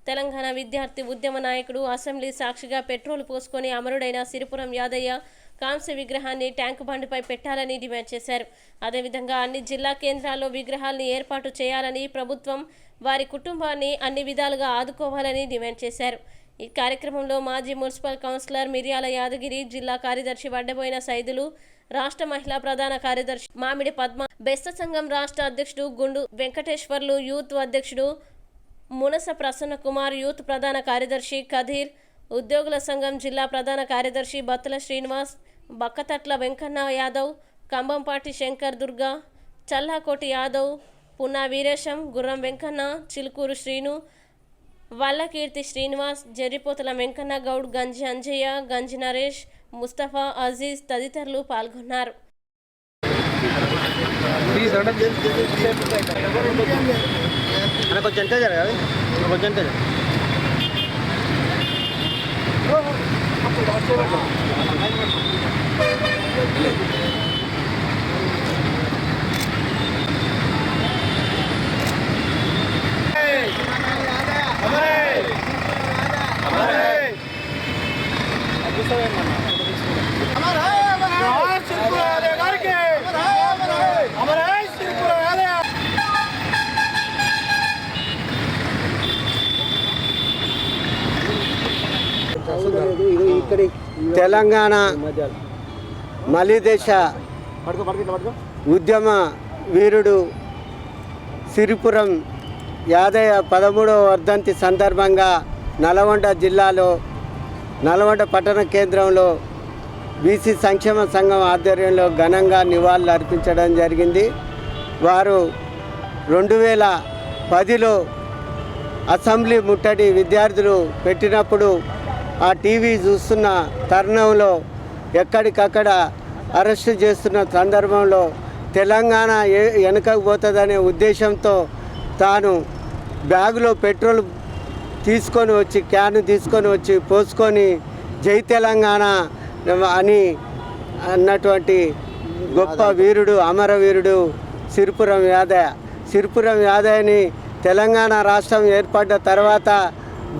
తెలంగాణ విద్యార్థి ఉద్యమ నాయకుడు అసెంబ్లీ సాక్షిగా పెట్రోల్ పోసుకొని అమరుడైన సిరిపురం యాదయ్య కాంస్య విగ్రహాన్ని ట్యాంకు బండిపై పెట్టాలని డిమాండ్ చేశారు. అదేవిధంగా అన్ని జిల్లా కేంద్రాల్లో విగ్రహాలను ఏర్పాటు చేయాలని, ప్రభుత్వం వారి కుటుంబాన్ని అన్ని విధాలుగా ఆదుకోవాలని డిమాండ్ చేశారు. ఈ కార్యక్రమంలో మాజీ మున్సిపల్ కౌన్సిలర్ మిర్యాల యాదగిరి, జిల్లా కార్యదర్శి వడ్డబోయిన సైదులు, రాష్ట్ర మహిళా ప్రధాన కార్యదర్శి మామిడి పద్మ, బెస్త సంఘం రాష్ట్ర అధ్యక్షుడు గుండు వెంకటేశ్వర్లు, యూత్ అధ్యక్షుడు మునస ప్రసన్న కుమార్, యూత్ ప్రధాన కార్యదర్శి కధీర్, ఉద్యోగుల సంఘం జిల్లా ప్రధాన కార్యదర్శి బత్తుల శ్రీనివాస్, బక్కతట్ల వెంకన్న యాదవ్, కంబంపాటి శంకర్ దుర్గా, చల్లాకోటి యాదవ్, పున్నా వీరేశం, గుర్రం వెంకన్న, చిలుకూరు శ్రీను, వల్లకీర్తి శ్రీనివాస్, జర్రిపోతల వెంకన్న గౌడ్, గంజి అంజయ్య, గంజి నరేష్, ముస్తఫా, అజీజ్ తదితరులు పాల్గొన్నారు. తెలంగాణ మలిదశ ఉద్యమ వీరుడు సిరిపురం యాదయ్య 13వ వర్ధంతి సందర్భంగా నల్గొండ జిల్లాలో నల్గొండ పట్టణ కేంద్రంలో బీసీ సంక్షేమ సంఘం ఆధ్వర్యంలో ఘనంగా నివాళులు అర్పించడం జరిగింది. వారు 2010లో అసెంబ్లీ ముట్టడి విద్యార్థులు పెట్టినప్పుడు ఆ టీవీ చూస్తున్న తరుణంలో ఎక్కడికక్కడ అరెస్టు చేస్తున్న సందర్భంలో తెలంగాణ వెనుకకు పోతుందనే ఉద్దేశంతో తాను బ్యాగులో పెట్రోల్ తీసుకొని వచ్చి క్యాన్ తీసుకొని వచ్చి పోసుకొని జై తెలంగాణ అని అన్నటువంటి గొప్ప వీరుడు అమరవీరుడు సిరిపురం యాదయ్య. సిరిపురం యాదయ్యని తెలంగాణ రాష్ట్రం ఏర్పడ్డ తర్వాత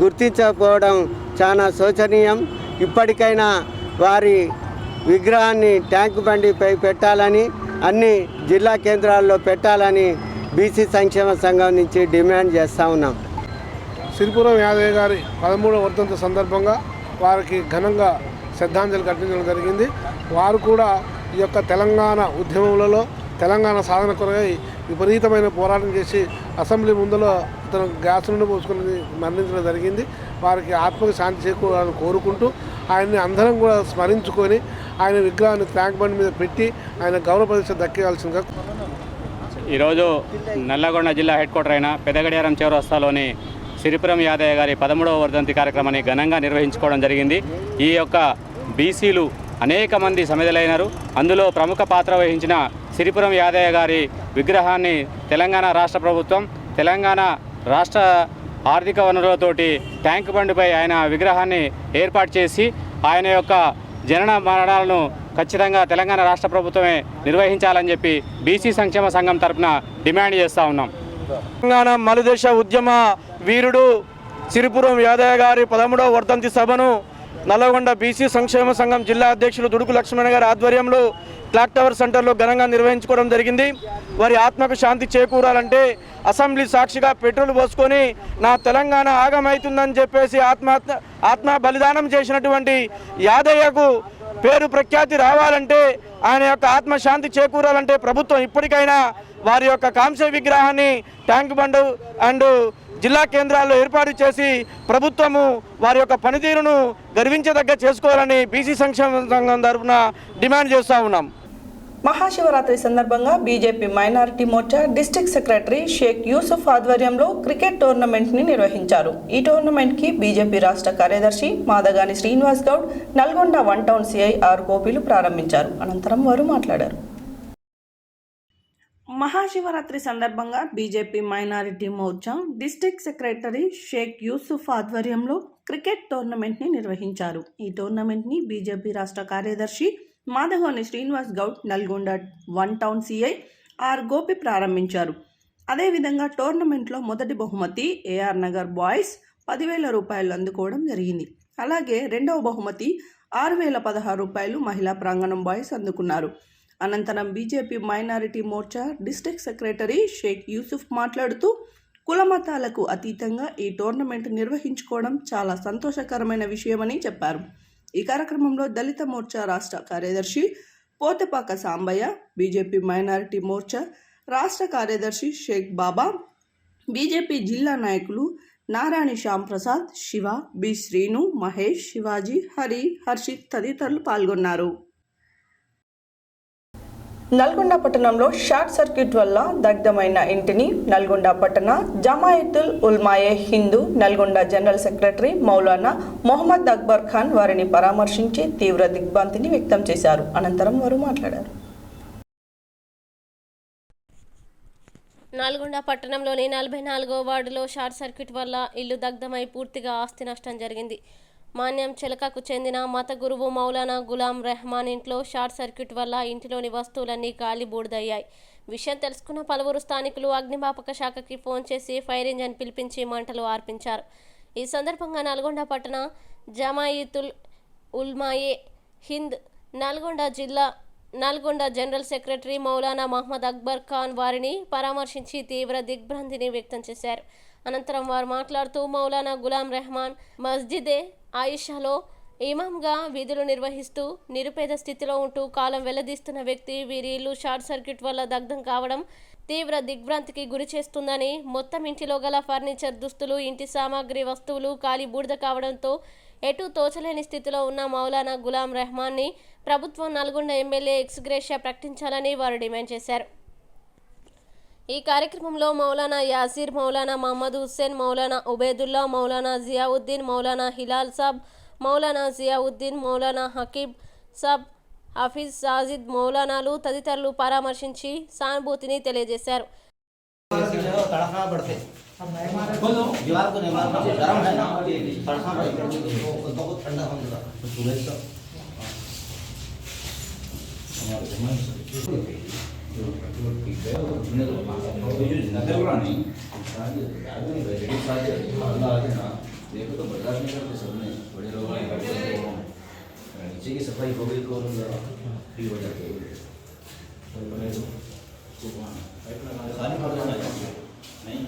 గుర్తించకపోవడం చాలా శోచనీయం. ఇప్పటికైనా వారి విగ్రహాన్ని ట్యాంకు బండిపై పెట్టాలని, అన్ని జిల్లా కేంద్రాల్లో పెట్టాలని బీసీ సంక్షేమ సంఘం నుంచి డిమాండ్ చేస్తూ ఉన్నాం. సిరిపురం యాదయ్య గారి 13వ వర్ధంతి సందర్భంగా వారికి ఘనంగా శ్రద్ధాంజలి ఘటించడం జరిగింది. వారు కూడా ఈ యొక్క తెలంగాణ ఉద్యమంలో తెలంగాణ సాధన కొరకై విపరీతమైన పోరాటం చేసి అసెంబ్లీ ముందులో అతను గ్యాస్ నుండి పోసుకుని మరణించడం జరిగింది. వారికి ఆత్మకు శాంతి చేకూరాలని కోరుకుంటూ ఆయన్ని అందరం కూడా స్మరించుకొని ఆయన విగ్రహాన్ని ట్యాంక్ బండ్ మీద పెట్టి ఆయన గౌరవ ప్రతిష్ట దక్కాల్సిందిగా. ఈరోజు నల్లగొండ జిల్లా హెడ్ క్వార్టర్ అయిన పెదగడియారం చౌరస్తాలోని సిరిపురం యాదయ్య గారి 13వ వర్ధంతి కార్యక్రమాన్ని ఘనంగా నిర్వహించుకోవడం జరిగింది. ఈ యొక్క బీసీలు అనేక మంది సమిధులైనారు. అందులో ప్రముఖ పాత్ర వహించిన సిరిపురం యాదయ్య గారి విగ్రహాన్ని తెలంగాణ రాష్ట్ర ప్రభుత్వం తెలంగాణ రాష్ట్ర ఆర్థిక వనరులతోటి ట్యాంక్ బండిపై ఆయన విగ్రహాన్ని ఏర్పాటు చేసి ఆయన యొక్క జనన మరణాలను ఖచ్చితంగా తెలంగాణ రాష్ట్ర ప్రభుత్వమే నిర్వహించాలని చెప్పి బీసీ సంక్షేమ సంఘం తరఫున డిమాండ్ చేస్తూ ఉన్నాం. తెలంగాణ మలిదశ ఉద్యమ వీరుడు సిరిపురం యాదయ్య గారి 13వ వర్ధంతి సభను నల్గొండ బీసీ సంక్షేమ సంఘం జిల్లా అధ్యక్షులు దుడుకు లక్ష్మణ గారి ఆధ్వర్యంలో క్లాక్ టవర్ సెంటర్లో ఘనంగా నిర్వహించుకోవడం జరిగింది. వారి ఆత్మకు శాంతి చేకూరాలంటే అసెంబ్లీ సాక్షిగా పెట్రోల్ పోసుకొని నా తెలంగాణ ఆగమవుతుందని చెప్పేసి ఆత్మ బలిదానం చేసినటువంటి యాదయ్యకు పేరు ప్రఖ్యాతి రావాలంటే, ఆయన యొక్క ఆత్మశాంతి చేకూరాలంటే ప్రభుత్వం ఇప్పటికైనా వారి యొక్క కాంస్య విగ్రహాన్ని ట్యాంక్ బండ్ అండ్ జిల్లా కేంద్రాల్లో ఏర్పాటు చేసి ప్రభుత్వము వారి యొక్క పనితీరును గర్వించదగ్గ చేసుకోవాలని బీసీ సంక్షేమ సంఘం తరఫున డిమాండ్ చేస్తూ ఉన్నాం. మహాశివరాత్రి సందర్భంగా BJP minority Morcha district secretary Sheikh Yusuf ఆధ్వర్యంలో క్రికెట్ టోర్నమెంట్ ని నిర్వహించారు. ఈ టోర్నమెంట్ కి బీజేపీ రాష్ట్ర కార్యదర్శి Madagani Srinivas Goud, Nalgonda one town CI R గోపిలు ప్రారంభించారు. అనంతరం వారు మాట్లాడారు. మహాశివరాత్రి సందర్భంగా BJP minority Morcha district secretary Sheikh Yusuf ఆధ్వర్యంలో క్రికెట్ టోర్నమెంట్ ని నిర్వహించారు. ఈ టోర్నమెంట్ ని బీజేపీ రాష్ట్ర కార్యదర్శి Madagani Srinivas Goud, Nalgonda one town CI R Gopi ప్రారంభించారు. అదేవిధంగా టోర్నమెంట్లో మొదటి బహుమతి ఏఆర్ నగర్ బాయ్స్ 10,000 రూపాయలు అందుకోవడం జరిగింది. అలాగే రెండవ బహుమతి 6,016 రూపాయలు మహిళా ప్రాంగణం బాయ్స్ అందుకున్నారు. అనంతరం BJP minority Morcha district secretary Sheikh Yusuf మాట్లాడుతూ కులమతాలకు అతీతంగా ఈ టోర్నమెంట్ నిర్వహించుకోవడం చాలా సంతోషకరమైన విషయమని చెప్పారు. ఈ కార్యక్రమంలో దళిత మోర్చా రాష్ట్ర కార్యదర్శి పోతపాక సాంబయ్య, బీజేపీ మైనారిటీ మోర్చా రాష్ట్ర కార్యదర్శి షేక్ బాబా, బీజేపీ జిల్లా నాయకులు నారాయణ శ్యామ్ ప్రసాద్, శివ, బి శ్రీను, మహేష్, శివాజీ, హరి, హర్షిత్ తదితరులు పాల్గొన్నారు. నల్గొండ పట్టణంలో షార్ట్ సర్క్యూట్ వల్ల దగ్ధమైన ఇంటిని నల్గొండ పట్టణ జమాయతుల్ ఉల్మాయే హిందూ నల్గొండ జనరల్ సెక్రటరీ మౌలానా మొహమ్మద్ అక్బర్ ఖాన్ వారిని పరామర్శించి తీవ్ర దిగ్భ్రాంతిని వ్యక్తం చేశారు. అనంతరం వారు మాట్లాడారు. నల్గొండ పట్టణంలోని 44వ వార్డులో షార్ట్ సర్క్యూట్ వల్ల ఇల్లు దగ్ధమై పూర్తిగా ఆస్తి నష్టం జరిగింది. మాన్యం చెలకకు చెందిన మత గురువు మౌలానా గులాం రెహమాన్ ఇంట్లో షార్ట్ సర్క్యూట్ వల్ల ఇంటిలోని వస్తువులన్నీ గాలి బూడిదయ్యాయి. విషయం తెలుసుకున్న పలువురు స్థానికులు అగ్నిమాపక శాఖకి ఫోన్ చేసి ఫైర్ ఇంజన్ పిలిపించి మంటలు ఆర్పించారు. ఈ సందర్భంగా నల్గొండ పట్టణ జమాయితుల్ ఉల్మాయే హింద్ నల్గొండ జనరల్ సెక్రటరీ మౌలానా మహమ్మద్ అక్బర్ ఖాన్ వారిని పరామర్శించి తీవ్ర దిగ్భ్రాంతిని వ్యక్తం చేశారు. అనంతరం వారు మాట్లాడుతూ మౌలానా గులాం రెహమాన్ మస్జిదే ఆయిషాలో ఇమాంగా విధులు నిర్వహిస్తూ నిరుపేద స్థితిలో ఉంటూ కాలం వెల్లదీస్తున్న వ్యక్తి. వీరి ఇల్లు షార్ట్ సర్క్యూట్ వల్ల దగ్ధం కావడం తీవ్ర దిగ్భ్రాంతికి గురి చేస్తుందని, మొత్తం ఇంటిలో గల ఫర్నిచర్, దుస్తులు, ఇంటి సామాగ్రి వస్తువులు కాలి బూడిద కావడంతో ఎటు తోచలేని స్థితిలో ఉన్న మౌలానా గులాం రెహమాన్ని ప్రభుత్వం నల్గొండ ఎమ్మెల్యే ఎక్స్గ్రేషియా ప్రకటించాలని వారు డిమాండ్ చేశారు. ఈ కార్యక్రమంలో మౌలానా యాసిర్, మౌలానా మహమ్మద్ హుస్సేన్, మౌలానా ఉబేదుల్లా, మౌలానా జియావుద్దీన్, మౌలానా హిలాల్ సాబ్, మౌలానా జియావుద్దీన్, మౌలానా హకీబ్ సాబ్, హఫీజ్ సాజిద్ మౌలానాలు తదితరులు పరామర్శించి సానుభూతిని తెలియజేశారు. नीचे की सफाई हो गई तो ठीक हो जाती है. खाली पड़ जाना नहीं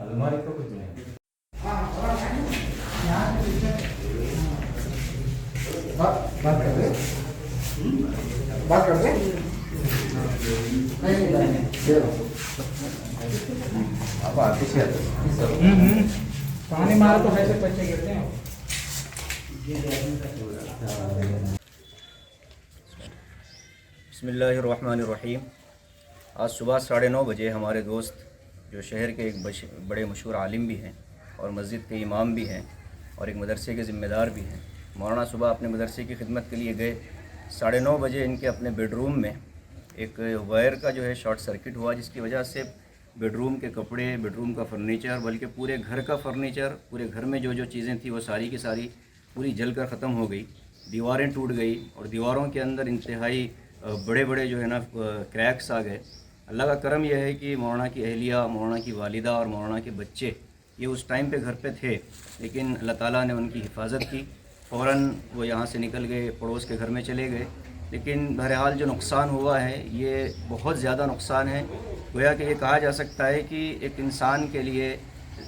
अलमारी तो कुछ नहीं. बात कर रहे आप आते से पानी मारा तो ऐसे बच्चे गिरते हैं. बिस्मिल्लाहिर्रहमानिर्रहीम. आज सुबह 9:30 बजे हमारे दोस्त जो शहर के एक बड़े मशहूर आलिम भी हैं और मस्जिद के इमाम भी हैं और एक मदरसे के ज़िम्मेदार भी हैं, मौलाना सुबह अपने मदरसे की खिदमत के लिए गए. 9:30 बजे इनके अपने बेडरूम में एक वायर का जो है शॉर्ट सर्किट हुआ, जिसकी वजह से बेडरूम के कपड़े, बेडरूम का फर्नीचर, बल्कि पूरे घर का फर्नीचर, पूरे घर में जो जो चीज़ें थी वो सारी की सारी पूरी जल कर ख़त्म हो गई. दीवारें टूट गई और दीवारों के अंदर इंतहाई बड़े बड़े जो है ना क्रैक्स आ गए. अल्लाह का करम यह है कि मौलाना की अहलिया, मौलाना की वालिदा और मौलाना के बच्चे ये उस टाइम पे घर पे थे, लेकिन अल्लाह ताला ने उनकी हिफाजत की। फ़ौरन वो यहाँ से निकल गए, पड़ोस के घर में चले गए। लेकिन बहरहाल जो नुकसान हुआ है ये बहुत ज़्यादा नुकसान है। गोया कि ये कहा जा सकता है कि एक इंसान के लिए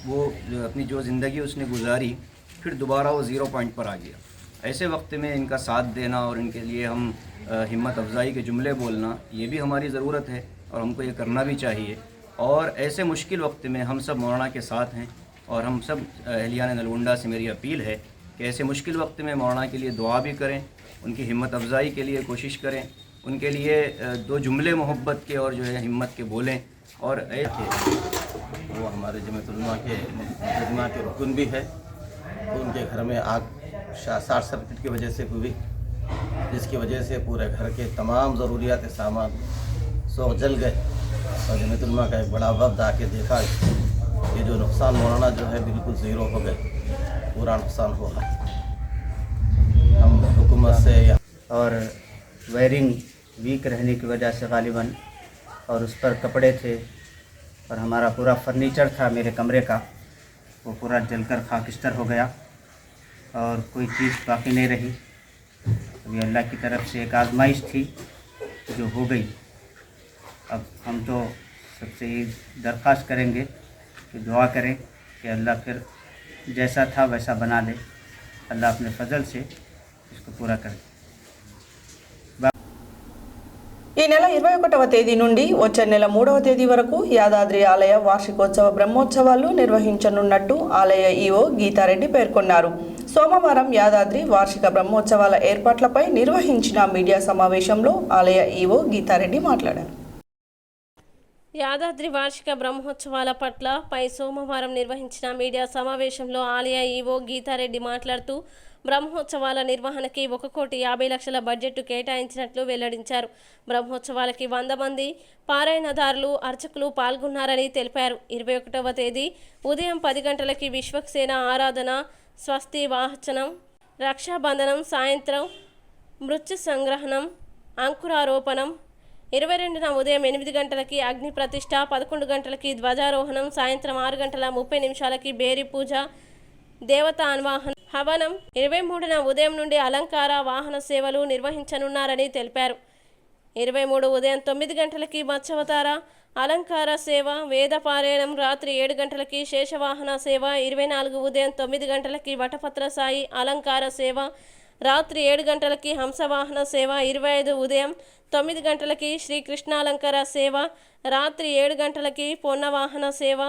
वो अपनी जो ज़िंदगी उसने गुजारी, फिर दोबारा वो ज़ीरो पॉइंट पर आ गया। ऐसे वक्त में इनका साथ देना और इनके लिए हम हिम्मत अफजाई के जुमले बोलना, ये भी हमारी ज़रूरत है और हमको ये करना भी चाहिए। और ऐसे मुश्किल वक्त में हम सब मौलाना के साथ हैं और हम सब अहलियान नलगुंडा से मेरी अपील है कि ऐसे मुश्किल वक्त में मौलाना के लिए दुआ भी करें, उनकी हिम्मत अफजाई के लिए कोशिश करें, उनके लिए दो जुमले मोहब्बत के और जो है हिम्मत के बोलें। और वो हमारे जमीयत-उल-उलमा के रुकन भी है, तो उनके घर में आग शॉर्ट सर्किट की वजह से हुई, जिसकी वजह से पूरे घर के तमाम ज़रूरियात सामान सब जल गए। और जमीयत-उल-उलमा का एक बड़ा वफ़द आके देखा ये जो नुकसान मौलाना जो है बिल्कुल ज़ीरो हो गए, पूरा नुकसान हुआ। हम हुकूमत से और वायरिंग वीक रहने की वजह से गालिबन, और उस पर कपड़े थे और हमारा पूरा फर्नीचर था मेरे कमरे का, वो पूरा जलकर खाकिस्तर हो गया और कोई चीज़ बाकी नहीं रही। अभी अल्लाह की तरफ से एक आजमाइश थी जो हो गई। अब हम तो सबसे ये दरख्वास्त करेंगे कि दुआ करें कि अल्लाह फिर जैसा था वैसा बना दे, अल्लाह अपने फजल से इसको पूरा करे। ఈ నెల 21వ తేదీ నుండి వచ్చే నెల 3వ తేదీ వరకు యాదాద్రి ఆలయ వార్షికోత్సవ బ్రహ్మోత్సవాలు నిర్వహించనున్నట్టు ఆలయ ఈవో గీతారెడ్డి పేర్కొన్నారు. సోమవారం యాదాద్రి వార్షిక బ్రహ్మోత్సవాల ఏర్పాట్లపై నిర్వహించిన మీడియా సమావేశంలో ఆలయ ఈవో గీతారెడ్డి మాట్లాడారు. యాదాద్రి వార్షిక బ్రహ్మోత్సవాల పట్ల పై సోమవారం నిర్వహించిన మీడియా సమావేశంలో ఆలయ ఈవో గీతారెడ్డి మాట్లాడుతూ బ్రహ్మోత్సవాల నిర్వహణకి 1,50,00,000 బడ్జెట్ కేటాయించినట్లు వెల్లడించారు. బ్రహ్మోత్సవాలకి 100 మంది పారాయణదారులు, అర్చకులు పాల్గొన్నారని తెలిపారు. 21వ తేదీ ఉదయం 10 గంటలకి విశ్వక్సేన ఆరాధన, స్వస్తి వాహచనం, రక్షాబంధనం, సాయంత్రం మృత్యు సంగ్రహణం, అంకురారోపణం, 22న ఉదయం 8 గంటలకి అగ్ని ప్రతిష్ఠ, 11 గంటలకి ధ్వజారోహణం, సాయంత్రం 6 గంటల 30 నిమిషాలకి బేరి పూజ, దేవతా అన్వాహనం, హవనం, 23న ఉదయం నుండి అలంకార వాహన సేవలు నిర్వహించనున్నారని తెలిపారు. 23 ఉదయం 9 గంటలకి మత్స్యావతార అలంకార సేవ, వేద పారాయణం, రాత్రి 7 గంటలకి శేషవాహన సేవ, 24 ఉదయం 9 గంటలకి వటపత్ర సాయి అలంకార సేవ, రాత్రి 7 గంటలకి హంసవాహన సేవ, 25 ఉదయం 9 గంటలకి శ్రీకృష్ణాలంకార సేవ, రాత్రి 7 గంటలకి పొన్నవాహన సేవ,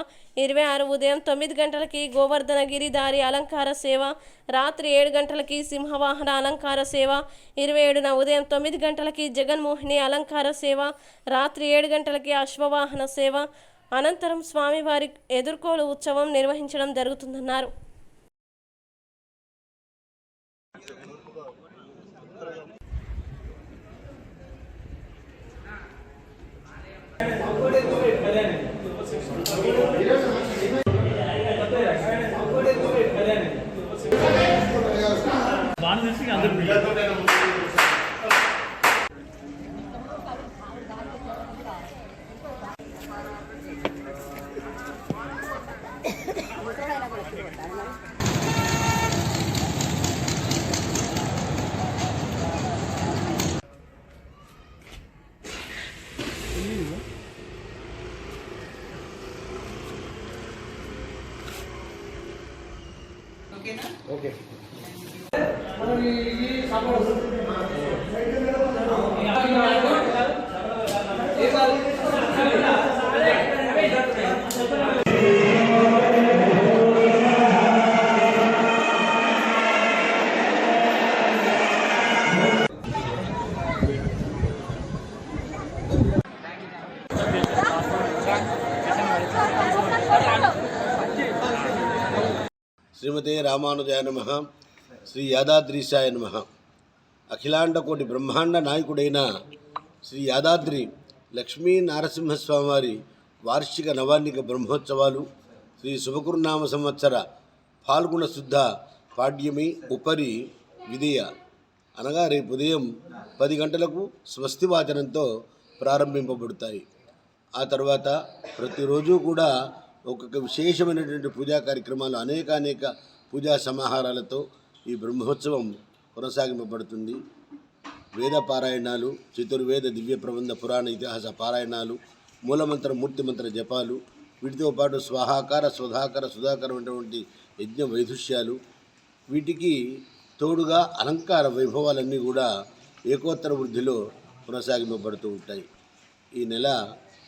26 ఉదయం 9 గంటలకి గోవర్ధన గిరిధారి అలంకార సేవ, రాత్రి 7 గంటలకి సింహవాహన అలంకార సేవ, 27న ఉదయం 9 గంటలకి జగన్మోహిని అలంకార సేవ, రాత్రి 7 గంటలకి అశ్వవాహన సేవ, అనంతరం స్వామివారి ఎదుర్కోలు ఉత్సవం నిర్వహించడం జరుగుతుందన్నారు. ఓకే. శ్రీమతే రామానుజాయ నమః. శ్రీ యాదాద్రీశాయ నమః. అఖిలాండకోటి బ్రహ్మాండ నాయకుడైన శ్రీ యాదాద్రి లక్ష్మీ నారసింహస్వామి వారి వార్షిక నవాన్నిక బ్రహ్మోత్సవాలు శ్రీ శుభకృనామ సంవత్సర ఫాల్గుణ శుద్ధ పాడ్యమి ఉపరి విధియ అనగా రేపు ఉదయం 10 గంటలకు స్వస్తి వాచనంతో ప్రారంభింపబడతాయి. ఆ తర్వాత ప్రతిరోజు కూడా ఒక్కొక్క విశేషమైనటువంటి పూజా కార్యక్రమాలు అనేక పూజా సమాహారాలతో ఈ బ్రహ్మోత్సవం కొనసాగింపబడుతుంది. వేద పారాయణాలు, చతుర్వేద దివ్య ప్రబంధ పురాణ ఇతిహాస పారాయణాలు, మూలమంత్ర మూర్తిమంత్ర జపాలు, వీటితో పాటు స్వాహాకార స్వధాకార సుధాకారం అనేటువంటి యజ్ఞ వైదుష్యాలు, వీటికి తోడుగా అలంకార వైభవాలన్నీ కూడా ఏకోత్తర వృద్ధిలో కొనసాగింపబడుతూ ఉంటాయి. ఈ నెల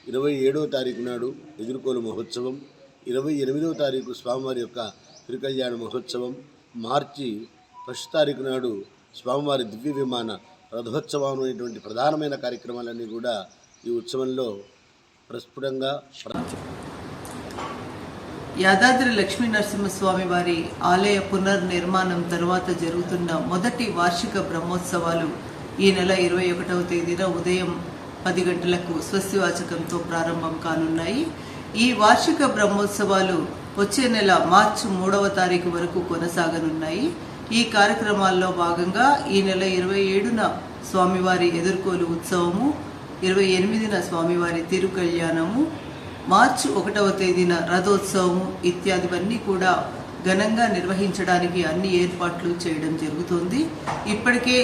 27వ తారీఖు నాడు ఎదుర్కోలు మహోత్సవం, 28వ తారీఖు స్వామివారి యొక్క తిరుకల్యాణ మహోత్సవం, మార్చి 1వ తారీఖు నాడు స్వామివారి దివ్య విమాన రథోత్సవం అనేటువంటి ప్రధానమైన కార్యక్రమాలన్నీ కూడా ఈ ఉత్సవంలో ప్రస్ఫుటంగా యాదాద్రి లక్ష్మీ నరసింహస్వామి వారి ఆలయ పునర్నిర్మాణం తర్వాత జరుగుతున్న మొదటి వార్షిక బ్రహ్మోత్సవాలు ఈ నెల 21వ తేదీన ఉదయం 10 గంటలకు స్వస్తివాచకంతో ప్రారంభం కానున్నాయి. ఈ వార్షిక బ్రహ్మోత్సవాలు వచ్చే నెల మార్చి 3వ తారీఖు వరకు కొనసాగనున్నాయి. ఈ కార్యక్రమాల్లో భాగంగా ఈ నెల 27న స్వామివారి ఎదుర్కోలు ఉత్సవము, 28న స్వామివారి తిరుకల్యాణము, మార్చి 1వ తేదీన రథోత్సవము ఇత్యాదివన్నీ కూడా ఘనంగా నిర్వహించడానికి అన్ని ఏర్పాట్లు చేయడం జరుగుతుంది. ఇప్పటికే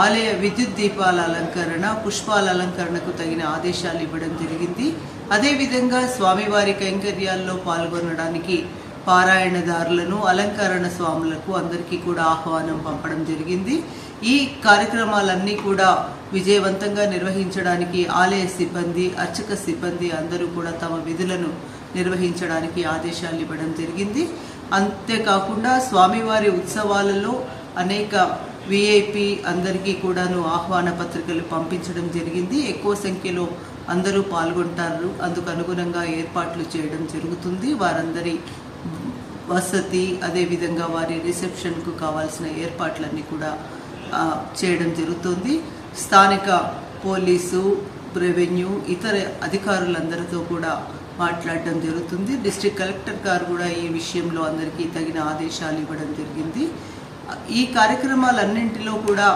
ఆలయ విద్యుత్ దీపాల అలంకరణ, పుష్పాల అలంకరణకు తగిన ఆదేశాలు ఇవ్వడం జరిగింది. అదేవిధంగా స్వామివారి కైంకర్యాల్లో పాల్గొనడానికి పారాయణదారులను, అలంకరణ స్వాములకు అందరికీ కూడా ఆహ్వానం పంపడం జరిగింది. ఈ కార్యక్రమాలన్నీ కూడా విజయవంతంగా నిర్వహించడానికి ఆలయ సిబ్బంది, అర్చక సిబ్బంది అందరూ కూడా తమ విధులను నిర్వహించడానికి ఆదేశాలు ఇవ్వడం జరిగింది. అంతేకాకుండా స్వామివారి ఉత్సవాలలో అనేక విఐపి అందరికీ కూడాను ఆహ్వాన పత్రికలు పంపించడం జరిగింది. ఎక్కువ సంఖ్యలో అందరూ పాల్గొంటారు, అందుకు అనుగుణంగా ఏర్పాట్లు చేయడం జరుగుతుంది. వారందరి వసతి, అదేవిధంగా వారి రిసెప్షన్కు కావాల్సిన ఏర్పాట్లన్నీ కూడా చేయడం జరుగుతుంది. స్థానిక పోలీసు, రెవెన్యూ, ఇతర అధికారులందరితో కూడా మాట్లాడడం జరుగుతుంది. డిస్ట్రిక్ట్ కలెక్టర్ గారు కూడా ఈ విషయంలో అందరికీ తగిన ఆదేశాలు ఇవ్వడం జరిగింది. ఈ కార్యక్రమాలన్నింటిలో కూడా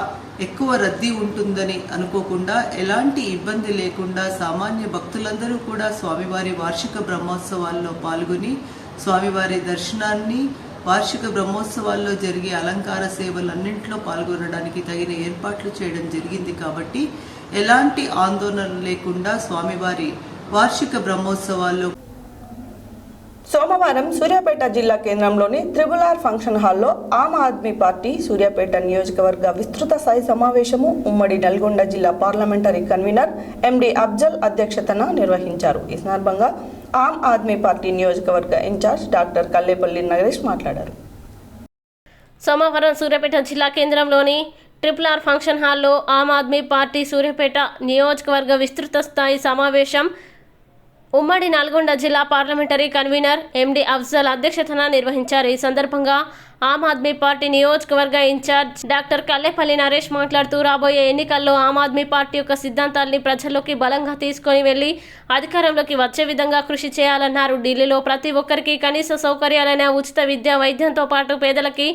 ఎక్కువ రద్దీ ఉంటుందని అనుకోకుండా, ఎలాంటి ఇబ్బంది లేకుండా సామాన్య భక్తులందరూ కూడా స్వామివారి వార్షిక బ్రహ్మోత్సవాల్లో పాల్గొని స్వామివారి దర్శనాన్ని, వార్షిక బ్రహ్మోత్సవాల్లో జరిగే అలంకార సేవలన్నింటిలో పాల్గొనడానికి తగిన ఏర్పాట్లు చేయడం జరిగింది. కాబట్టి ఎలాంటి ఆందోళన లేకుండా స్వామివారి వార్షిక బ్రహ్మోత్సవాల్లో సోమవారం సూర్యాపేట జిల్లా కేంద్రంలోని RRR ఫంక్షన్ హాల్లో ఆమ్ ఆద్మీ పార్టీ సూర్యాపేట నియోజకవర్గ విస్తృత స్థాయి సమావేశము ఉమ్మడి నల్గొండ జిల్లా పార్లమెంటరీ కన్వీనర్ ఎండి అఫ్జల్ అధ్యక్షతన నిర్వహించారు. ఈ సందర్భంగా ఆమ్ ఆద్మీ పార్టీ నియోజకవర్గ ఇన్ఛార్జ్ డాక్టర్ కల్లేపల్లి నగరేష్ మాట్లాడారు. సోమవారం సూర్యాపేట జిల్లా కేంద్రంలోని RRR ఫంక్షన్ హాల్లో ఆమ్ ఆద్మీ పార్టీ సూర్యాపేట నియోజకవర్గ విస్తృత స్థాయి సమావేశం ఉమ్మడి నల్గొండ జిల్లా పార్లమెంటరీ కన్వీనర్ ఎండి అఫ్జల్ అధ్యక్షతన నిర్వహించారు. ఈ సందర్భంగా ఆమ్ ఆద్మీ పార్టీ నియోజకవర్గ ఇన్ఛార్జ్ డాక్టర్ కల్లేపల్లి నరేష్ మాట్లాడుతూ, రాబోయే ఎన్నికల్లో ఆమ్ ఆద్మీ పార్టీ యొక్క సిద్ధాంతాల్ని ప్రజల్లోకి బలంగా తీసుకొని వెళ్లి అధికారంలోకి వచ్చే విధంగా కృషి చేయాలన్నారు. ఢిల్లీలో ప్రతి ఒక్కరికి కనీస సౌకర్యాలైన ఉచిత విద్య, వైద్యంతో పాటు పేదలకి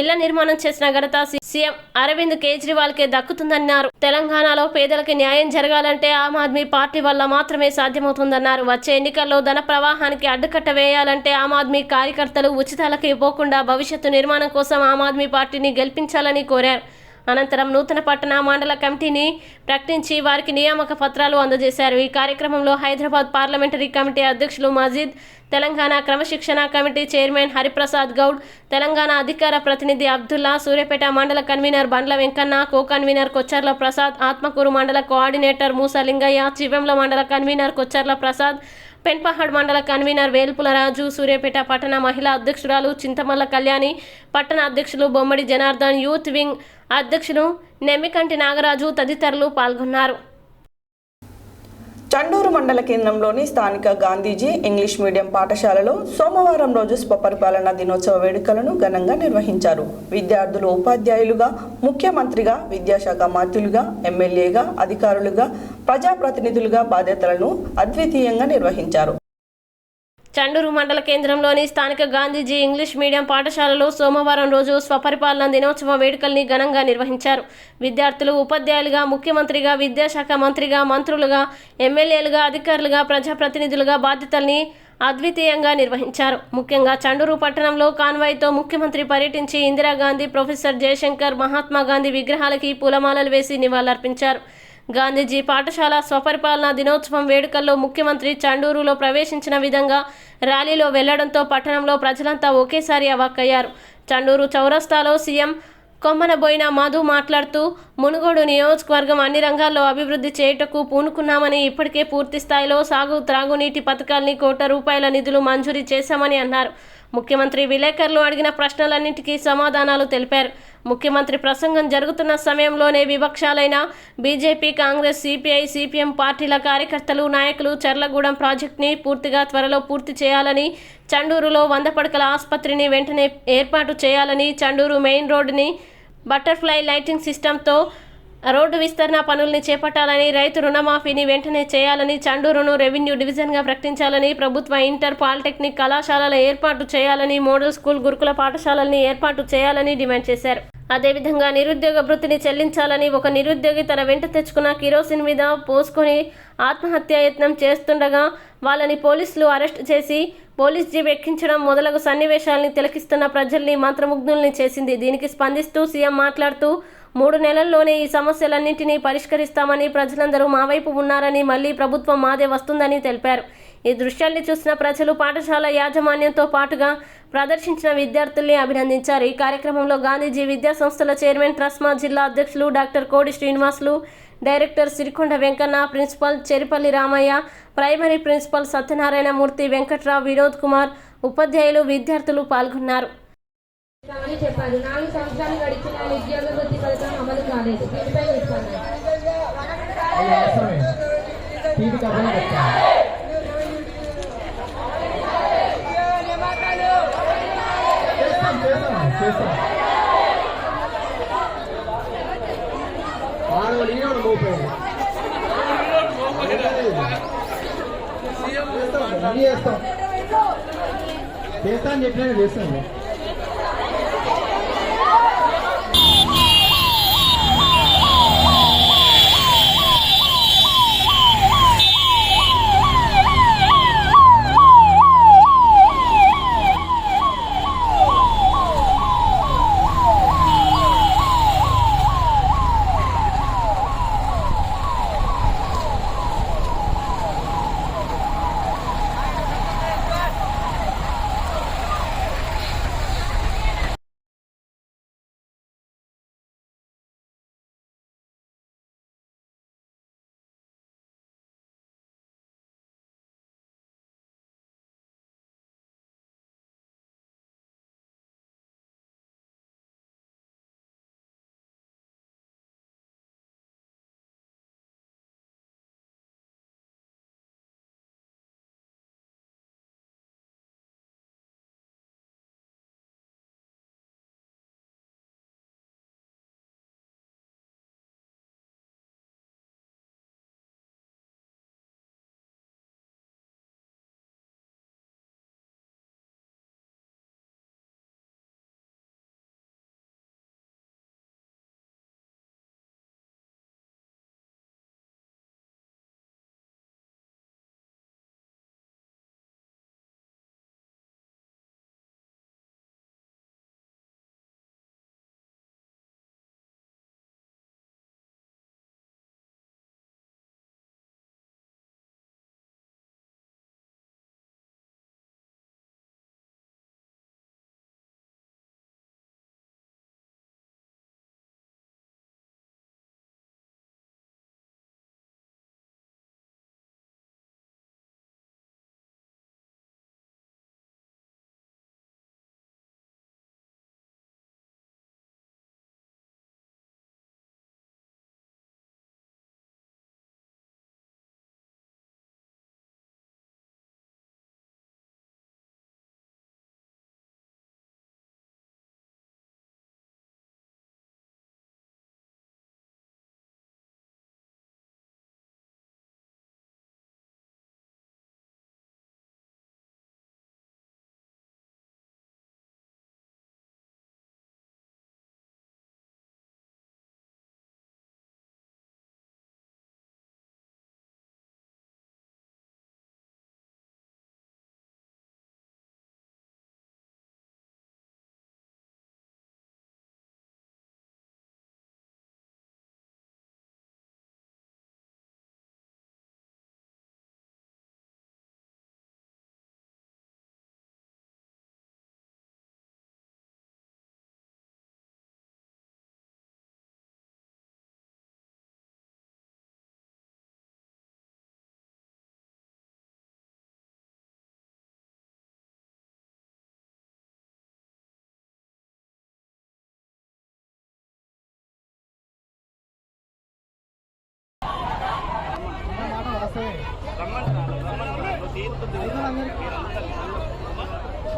ఇళ్ల నిర్మాణం చేసిన ఘనత సీఎం అరవింద్ కేజ్రీవాల్కే దక్కుతుందన్నారు. తెలంగాణలో పేదలకి న్యాయం జరగాలంటే ఆమ్ ఆద్మీ పార్టీ వల్ల మాత్రమే సాధ్యమవుతుందన్నారు. వచ్చే ఎన్నికల్లో ధన ప్రవాహానికి అడ్డుకట్ట వేయాలంటే ఆమ్ ఆద్మీ కార్యకర్తలు ఉచితాలకు ఇవ్వకుండా భవిష్యత్తు నిర్మాణం కోసం ఆమ్ ఆద్మీ పార్టీని గెలిపించాలని కోరారు. అనంతరం నూతన పట్టణ మండల కమిటీని ప్రకటించి వారికి నియామక పత్రాలు అందజేశారు. ఈ కార్యక్రమంలో హైదరాబాద్ పార్లమెంటరీ కమిటీ అధ్యక్షులు మజీద్, తెలంగాణ క్రమశిక్షణ కమిటీ చైర్మన్ హరిప్రసాద్ గౌడ్, తెలంగాణ అధికార ప్రతినిధి అబ్దుల్లా, సూర్యాపేట మండల కన్వీనర్ బండ్ల వెంకన్న, కో కన్వీనర్ కొచ్చర్ల ప్రసాద్, ఆత్మకూరు మండల కోఆర్డినేటర్ మూసలింగయ్య, చివెంల మండల కన్వీనర్ కొచ్చర్ల ప్రసాద్, పెన్పహాడ్ మండల కన్వీనర్ వేల్పుల రాజు, సూర్యాపేట పట్టణ మహిళా అధ్యక్షురాలు చింతమల్ల కళ్యాణి, పట్టణ అధ్యక్షులు బొమ్మడి జనార్దన్, యూత్ వింగ్ అధ్యక్షులు నెమ్మికంటి నాగరాజు తదితరులు పాల్గొన్నారు. చండూరు మండల కేంద్రంలోని స్థానిక గాంధీజీ ఇంగ్లీష్ మీడియం పాఠశాలలో సోమవారం రోజు స్వపరిపాలన దినోత్సవ వేడుకలను ఘనంగా నిర్వహించారు. విద్యార్థులు ఉపాధ్యాయులుగా, ముఖ్యమంత్రిగా, విద్యాశాఖ మంత్రులుగా, ఎమ్మెల్యేగా, అధికారులుగా, ప్రజాప్రతినిధులుగా బాధ్యతలను అద్వితీయంగా నిర్వహించారు. చండూరు మండల కేంద్రంలోని స్థానిక గాంధీజీ ఇంగ్లీష్ మీడియం పాఠశాలలో సోమవారం రోజు స్వపరిపాలన దినోత్సవ వేడుకల్ని ఘనంగా నిర్వహించారు. విద్యార్థులు, ఉపాధ్యాయులుగా, ముఖ్యమంత్రిగా, విద్యాశాఖ మంత్రిగా, మంత్రులుగా, ఎమ్మెల్యేలుగా, అధికారులుగా, ప్రజాప్రతినిధులుగా బాధ్యతల్ని అద్వితీయంగా నిర్వహించారు. ముఖ్యంగా చండూరు పట్టణంలో కాన్వాయ్తో ముఖ్యమంత్రి పర్యటించి ఇందిరాగాంధీ, ప్రొఫెసర్ జయశంకర్, మహాత్మా గాంధీ విగ్రహాలకి పూలమాలలు వేసి నివాళులర్పించారు. గాంధీజీ పాఠశాల స్వపరిపాలన దినోత్సవం వేడుకల్లో ముఖ్యమంత్రి చండూరులో ప్రవేశించిన విధంగా ర్యాలీలో వెళ్లడంతో పట్టణంలో ప్రజలంతా ఒకేసారి అవాక్కయ్యారు. చండూరు చౌరస్తాలో సీఎం కొమ్మనబోయిన మధు మాట్లాడుతూ మునుగోడు నియోజకవర్గం అన్ని రంగాల్లో అభివృద్ధి చేయుటకు పూనుకున్నామని, ఇప్పటికే పూర్తి స్థాయిలో సాగు, త్రాగునీటి పథకాల్ని ₹1,00,00,000 నిధులు మంజూరు చేశామని అన్నారు. ముఖ్యమంత్రి విలేకరులు అడిగిన ప్రశ్నలన్నింటికీ సమాధానాలు తెలిపారు. ముఖ్యమంత్రి ప్రసంగం జరుగుతున్న సమయంలోనే విపక్షాలైన బీజేపీ, కాంగ్రెస్, సిపిఐ, సిపిఎం పార్టీల కార్యకర్తలు, నాయకులు చర్లగూడెం ప్రాజెక్టుని పూర్తిగా త్వరలో పూర్తి చేయాలని, చండూరులో 100 పడకల ఆసుపత్రిని వెంటనే ఏర్పాటు చేయాలని, చండూరు మెయిన్ రోడ్డుని బటర్ఫ్లై లైటింగ్ సిస్టంతో రోడ్డు విస్తరణ పనుల్ని చేపట్టాలని, రైతు రుణమాఫీని వెంటనే చేయాలని, చండూరును రెవెన్యూ డివిజన్గా ప్రకటించాలని, ప్రభుత్వ ఇంటర్, పాలిటెక్నిక్ కళాశాలల ఏర్పాటు చేయాలని, మోడల్ స్కూల్, గురుకుల పాఠశాలల్ని ఏర్పాటు చేయాలని డిమాండ్ చేశారు. అదేవిధంగా నిరుద్యోగ భృతిని చెల్లించాలని, ఒక నిరుద్యోగి తన వెంట తెచ్చుకున్న కిరోసిన్ మీద పోసుకొని ఆత్మహత్యా యత్నం చేస్తుండగా వాళ్ళని పోలీసులు అరెస్ట్ చేసి పోలీస్ జీప్ ఎక్కించడం మొదలగు సన్నివేశాలని తిలకిస్తున్న ప్రజల్ని మంత్రముగ్ధుల్ని చేసింది. దీనికి స్పందిస్తూ సీఎం మాట్లాడుతూ 3 నెలల్లోనే ఈ సమస్యలన్నింటినీ పరిష్కరిస్తామని, ప్రజలందరూ మా వైపు ఉన్నారని, మళ్లీ ప్రభుత్వం మాదే వస్తుందని తెలిపారు. ఈ దృశ్యాల్ని చూసిన ప్రజలు పాఠశాల యాజమాన్యంతో పాటుగా ప్రదర్శించిన విద్యార్థుల్ని అభినందించారు. ఈ కార్యక్రమంలో గాంధీజీ విద్యా సంస్థల చైర్మన్ ట్రస్మా జిల్లా అధ్యక్షులు doctor Kodi Srinivasulu, director Sirikonda Venkanna, principal Cheripalli Ramaiah, primary principal Satyanarayana Murthy, Venkatrao, Vinod Kumar, ఉపాధ్యాయులు, విద్యార్థులు పాల్గొన్నారు. చెప్పారు. 4 సంవత్సరాలు గడిచిన నిరుద్యోగ వృత్తి పథకం అమలు కాలేదు. దీనిపై చేస్తాను చెప్పినా చేస్తాను.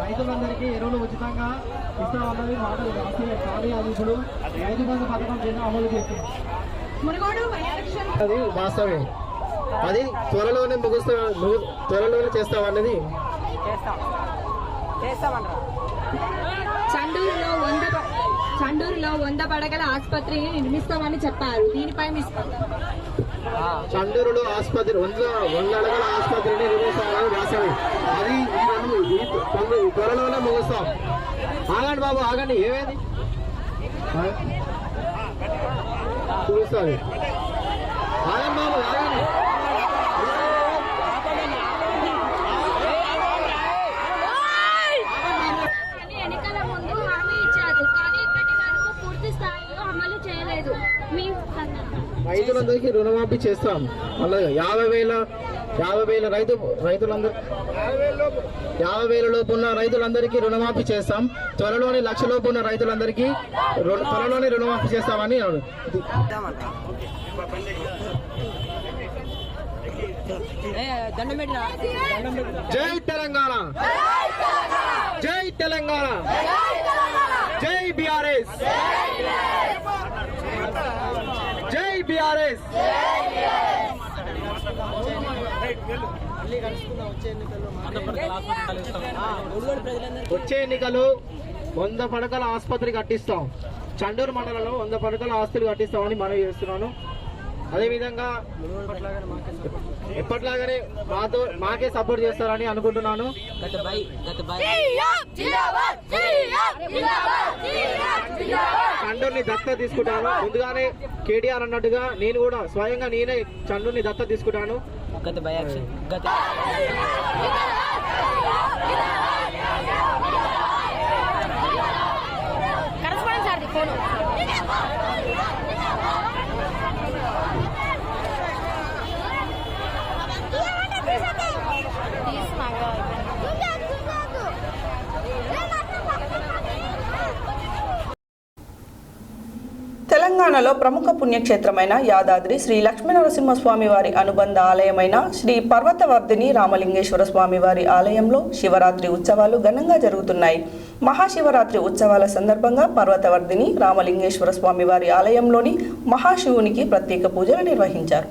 రైతులందరికీ ఎరువులు ఉచితంగా ఇస్తామన్నది మాటలు కానీ అది ఇప్పుడు రైతు బంధు పథకం కింద అమలు చేస్తుంది. అది వాస్తవే. అది త్వరలోనే చేస్తామన్నది చండూరులో 100 పడగల ఆసుపత్రిని నిర్మిస్తామని చెప్పారు. దీనిపై చండూరులో ఆసుపత్రి 100 అడగల ఆసుపత్రిని నిర్మిస్తామని రాశారు. అది త్వరలోనే ముగిస్తాం. ఆగండి బాబు, ఆగండి. ఏమేది చూపిస్తుంది. ఆగండి బాబు, ఆగండి. ఎన్నికల ముందు హామీ ఇచ్చారు, కానీ ఇప్పటి వరకు పూర్తి స్థాయిలో అమలు చేయలేదు. రైతులందరికీ రుణమాఫీ చేస్తాం. అలాగే 50,000 లోపు ఉన్న రైతులందరికీ రుణమాఫీ చేస్తాం. త్వరలోని 1,00,000 లోపు ఉన్న రైతులందరికీ త్వరలోనే రుణమాఫీ చేస్తామని జై తెలంగాణ, జై తెలంగాణ, జై బీఆర్ఎస్, జై బీఆర్ఎస్. వచ్చే ఎన్నికలు 100 పడకల ఆసుపత్రి కట్టిస్తాం. చండూరు మండలంలో 100 పడకల ఆస్తులు కట్టిస్తామని మనవి చేస్తున్నాను. అదేవిధంగా ఎప్పట్లాగానే మాకే సపోర్ట్ చేస్తారని అనుకుంటున్నాను. చండూరుని దత్త తీసుకుంటాను. ముందుగానే కేటీఆర్ అన్నట్టుగా నేను కూడా స్వయంగా నేనే చండూరుని దత్త తీసుకుంటాను. తెలంగాణలో ప్రముఖ పుణ్యక్షేత్రమైన యాదాద్రి శ్రీ లక్ష్మీనరసింహస్వామి వారి అనుబంధ ఆలయమైన శ్రీ పర్వతవర్ధిని రామలింగేశ్వర స్వామి వారి ఆలయంలో శివరాత్రి ఉత్సవాలు ఘనంగా జరుగుతున్నాయి. మహాశివరాత్రి ఉత్సవాల సందర్భంగా పర్వతవర్ధిని రామలింగేశ్వర స్వామి వారి ఆలయంలోని మహాశివునికి ప్రత్యేక పూజలు నిర్వహించారు.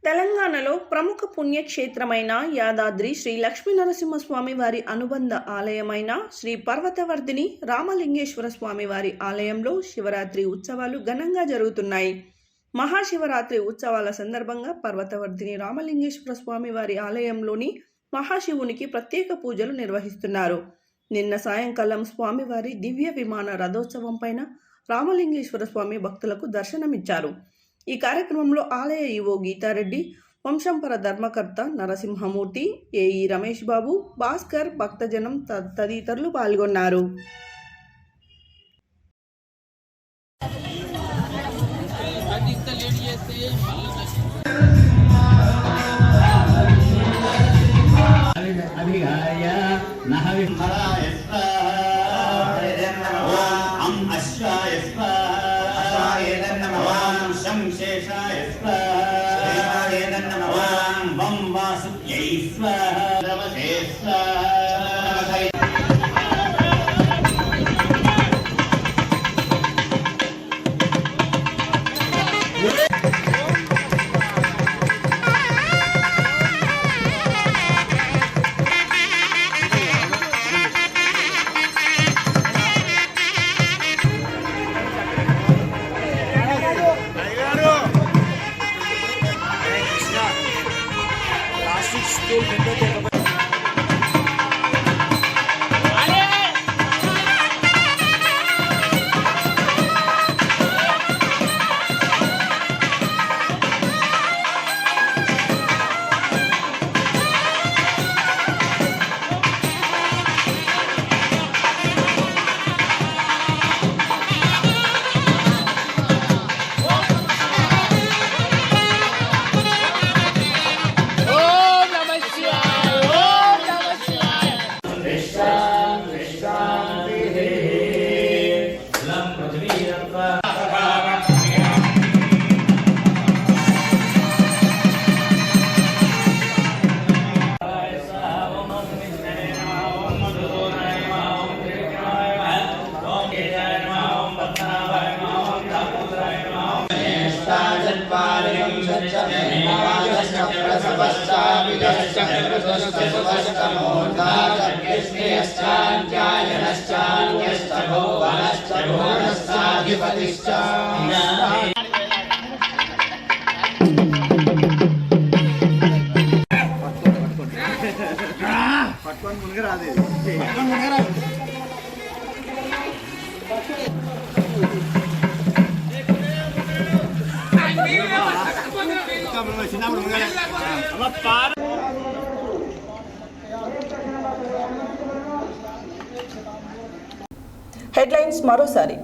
తెలంగాణలో ప్రముఖ పుణ్యక్షేత్రమైన యాదాద్రి శ్రీ లక్ష్మీనరసింహస్వామి వారి అనుబంధ ఆలయమైన శ్రీ పర్వతవర్ధిని రామలింగేశ్వర స్వామి వారి ఆలయంలో శివరాత్రి ఉత్సవాలు ఘనంగా జరుగుతున్నాయి. మహాశివరాత్రి ఉత్సవాల సందర్భంగా పర్వతవర్ధిని రామలింగేశ్వర స్వామి వారి ఆలయంలోని మహాశివునికి ప్రత్యేక పూజలు నిర్వహిస్తున్నారు. నిన్న సాయంకాలం స్వామివారి దివ్య విమాన రథోత్సవం పైన రామలింగేశ్వర స్వామి భక్తులకు దర్శనమిచ్చారు. ఈ కార్యక్రమంలో ఆలయ ఈవో గీతారెడ్డి, వంశంపర ధర్మకర్త నరసింహమూర్తి, ఏఈ రమేష్ బాబు, భాస్కర్, భక్తజనం తదితరులు పాల్గొన్నారు. హెడ్లైన్స్ మరోసారి.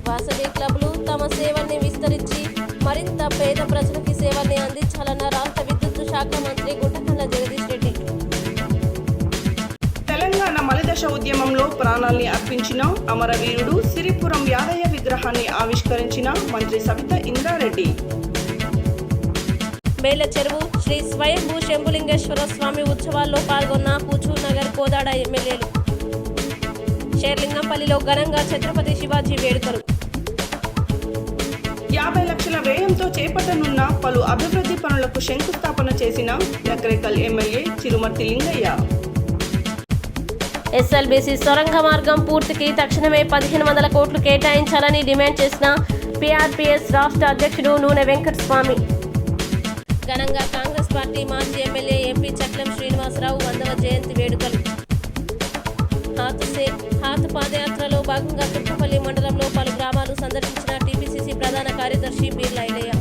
వాసవి క్లబ్లు తమ సేవల్ని విస్తరించి మరింత పేద ప్రజలకి సేవల్ని అందించాలన్న రాష్ట్ర విద్యుత్ శాఖ మంత్రి గుంటకల్ల జగదీష్ రెడ్డి. తెలంగాణ మలిదశ ఉద్యమంలో ప్రాణాల్ని అర్పించిన అమరవీరుడు సిరిపురం యాదయ్య విగ్రహాన్ని ఆవిష్కరించిన మంత్రి సవిత ఇంద్రారెడ్డి. మేళ్ల చెరువు శ్రీ స్వయంభూ శంభులింగేశ్వర స్వామి ఉత్సవాల్లో పాల్గొన్న కూచూర్ నగర్ కోదాడ ఎమ్మెల్యేలు. షేర్లింగంపల్లిలో ఘనంగా ఛత్రపతి శివాజీ వేడుకలు. 50 లక్షల వ్యయంతో చేపట్టనున్న పలు అభివృద్ధి పనులకు శంకుస్థాపన చేసిన నకరేకల్ ఎమ్మెల్యే చిరుమర్తి లింగయ్య. ఎస్ఎల్బీసీ సొరంగ మార్గం పూర్తికి తక్షణమే 1500 కోట్లు కేటాయించాలని డిమాండ్ చేసిన పీఆర్పీఎస్ రాష్ట్ర అధ్యక్షుడు నూనె వెంకటస్వామి. ఘనంగా కాంగ్రెస్ పార్టీ మాజీ ఎమ్మెల్యే ఎంపీ చక్లం శ్రీనివాసరావు 100వ జయంతి వేడుకలు. హాతు పాదయాత్రలో భాగంగా తుర్కపల్లి మండలంలో పలు గ్రామాలు సందర్శించిన టీపీసీసీ ప్రధాన కార్యదర్శి బీర్లా ఐలయ్య.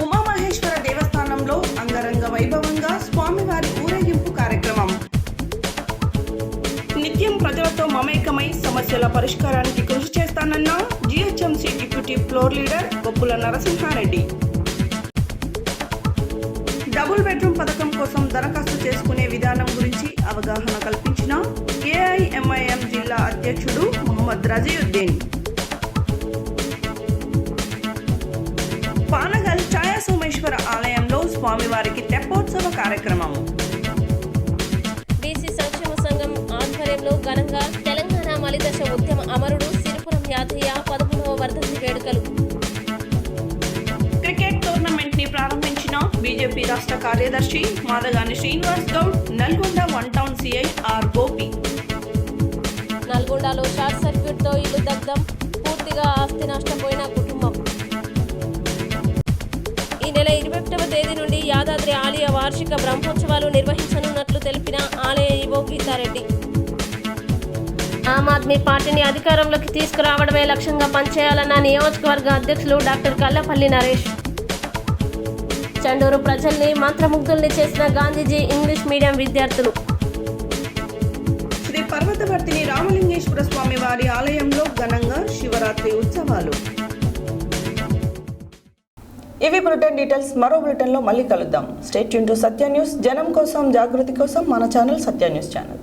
ఉమామహేశ్వర దేవస్థానంలో అంగరంగ వైభవంగా స్వామివారి ఊరేగింపు కార్యక్రమం. నిత్యం ప్రజలతో మమేకమై సమస్యల పరిష్కారానికి కృషి చేస్తానన్న GHMC deputy floor leader Koppula Narasimha Reddy. Double bedroom పథకం కోసం దరఖాస్తు చేసుకునే విధానం గురించి అవగాహన కల్పించిన ఏఐఎంఐఎం జిల్లా అధ్యక్షుడు మొహమ్మద్ రజీయుద్దీన్. పానగల్ ఛాయా సోమేశ్వర ఆలయంలో స్వామివారికి తెప్పోత్సవ కార్యక్రమం. బీసీ సంక్షేమ సంఘం ఆధ్వర్యంలో ఘనంగా తెలంగాణ మలిదశ ఉద్యమ అమరుడు సిరిపురం యాదయ్య 13వ వర్ధంతి వేడుకలు. క్రికెట్ టోర్నమెంట్ ని ప్రారంభించిన బీజేపీ రాష్ట్ర కార్యదర్శి Madagani Srinivas Goud. Nalgonda 1 town CI R Gopi. నల్గొండలో షార్ట్ సర్క్యూట్ తో ఇల్లు దగ్ధం, పూర్తిగా ఆస్తి నష్టపోయిన కుటుంబం. ఈ నెల 21వ తేదీ నుండి యాదాద్రి ఆలయ వార్షిక బ్రహ్మోత్సవాలు నిర్వహించనున్నట్లు తెలిపిన ఆలయ ఈవో గీతారెడ్డి. ఆమ్ ఆద్మీ పార్టీని అధికారంలోకి తీసుకురావడమే లక్ష్యంగా పనిచేయాలన్న నియోజకవర్గ అధ్యక్షులు డాక్టర్ కల్లపల్లి నరేష్. చండూరు ప్రజల్ని మంత్రముగ్ధుల్ని చేసిన గాంధీజీ ఇంగ్లీష్ మీడియం విద్యార్థులు. శ్రీ పర్వతవర్తిని రామలింగేశ్వర స్వామి వారి ఆలయంలో ఘనంగా శివరాత్రి ఉత్సవాలు. ఇవి బులెటిన్ డీటెయిల్స్. మరో బులెటిన్లో మళ్ళీ కలుద్దాం. Stay tune to Satya news. జనం కోసం, జాగృతి కోసం మన ఛానల్ సత్య న్యూస్ ఛానల్.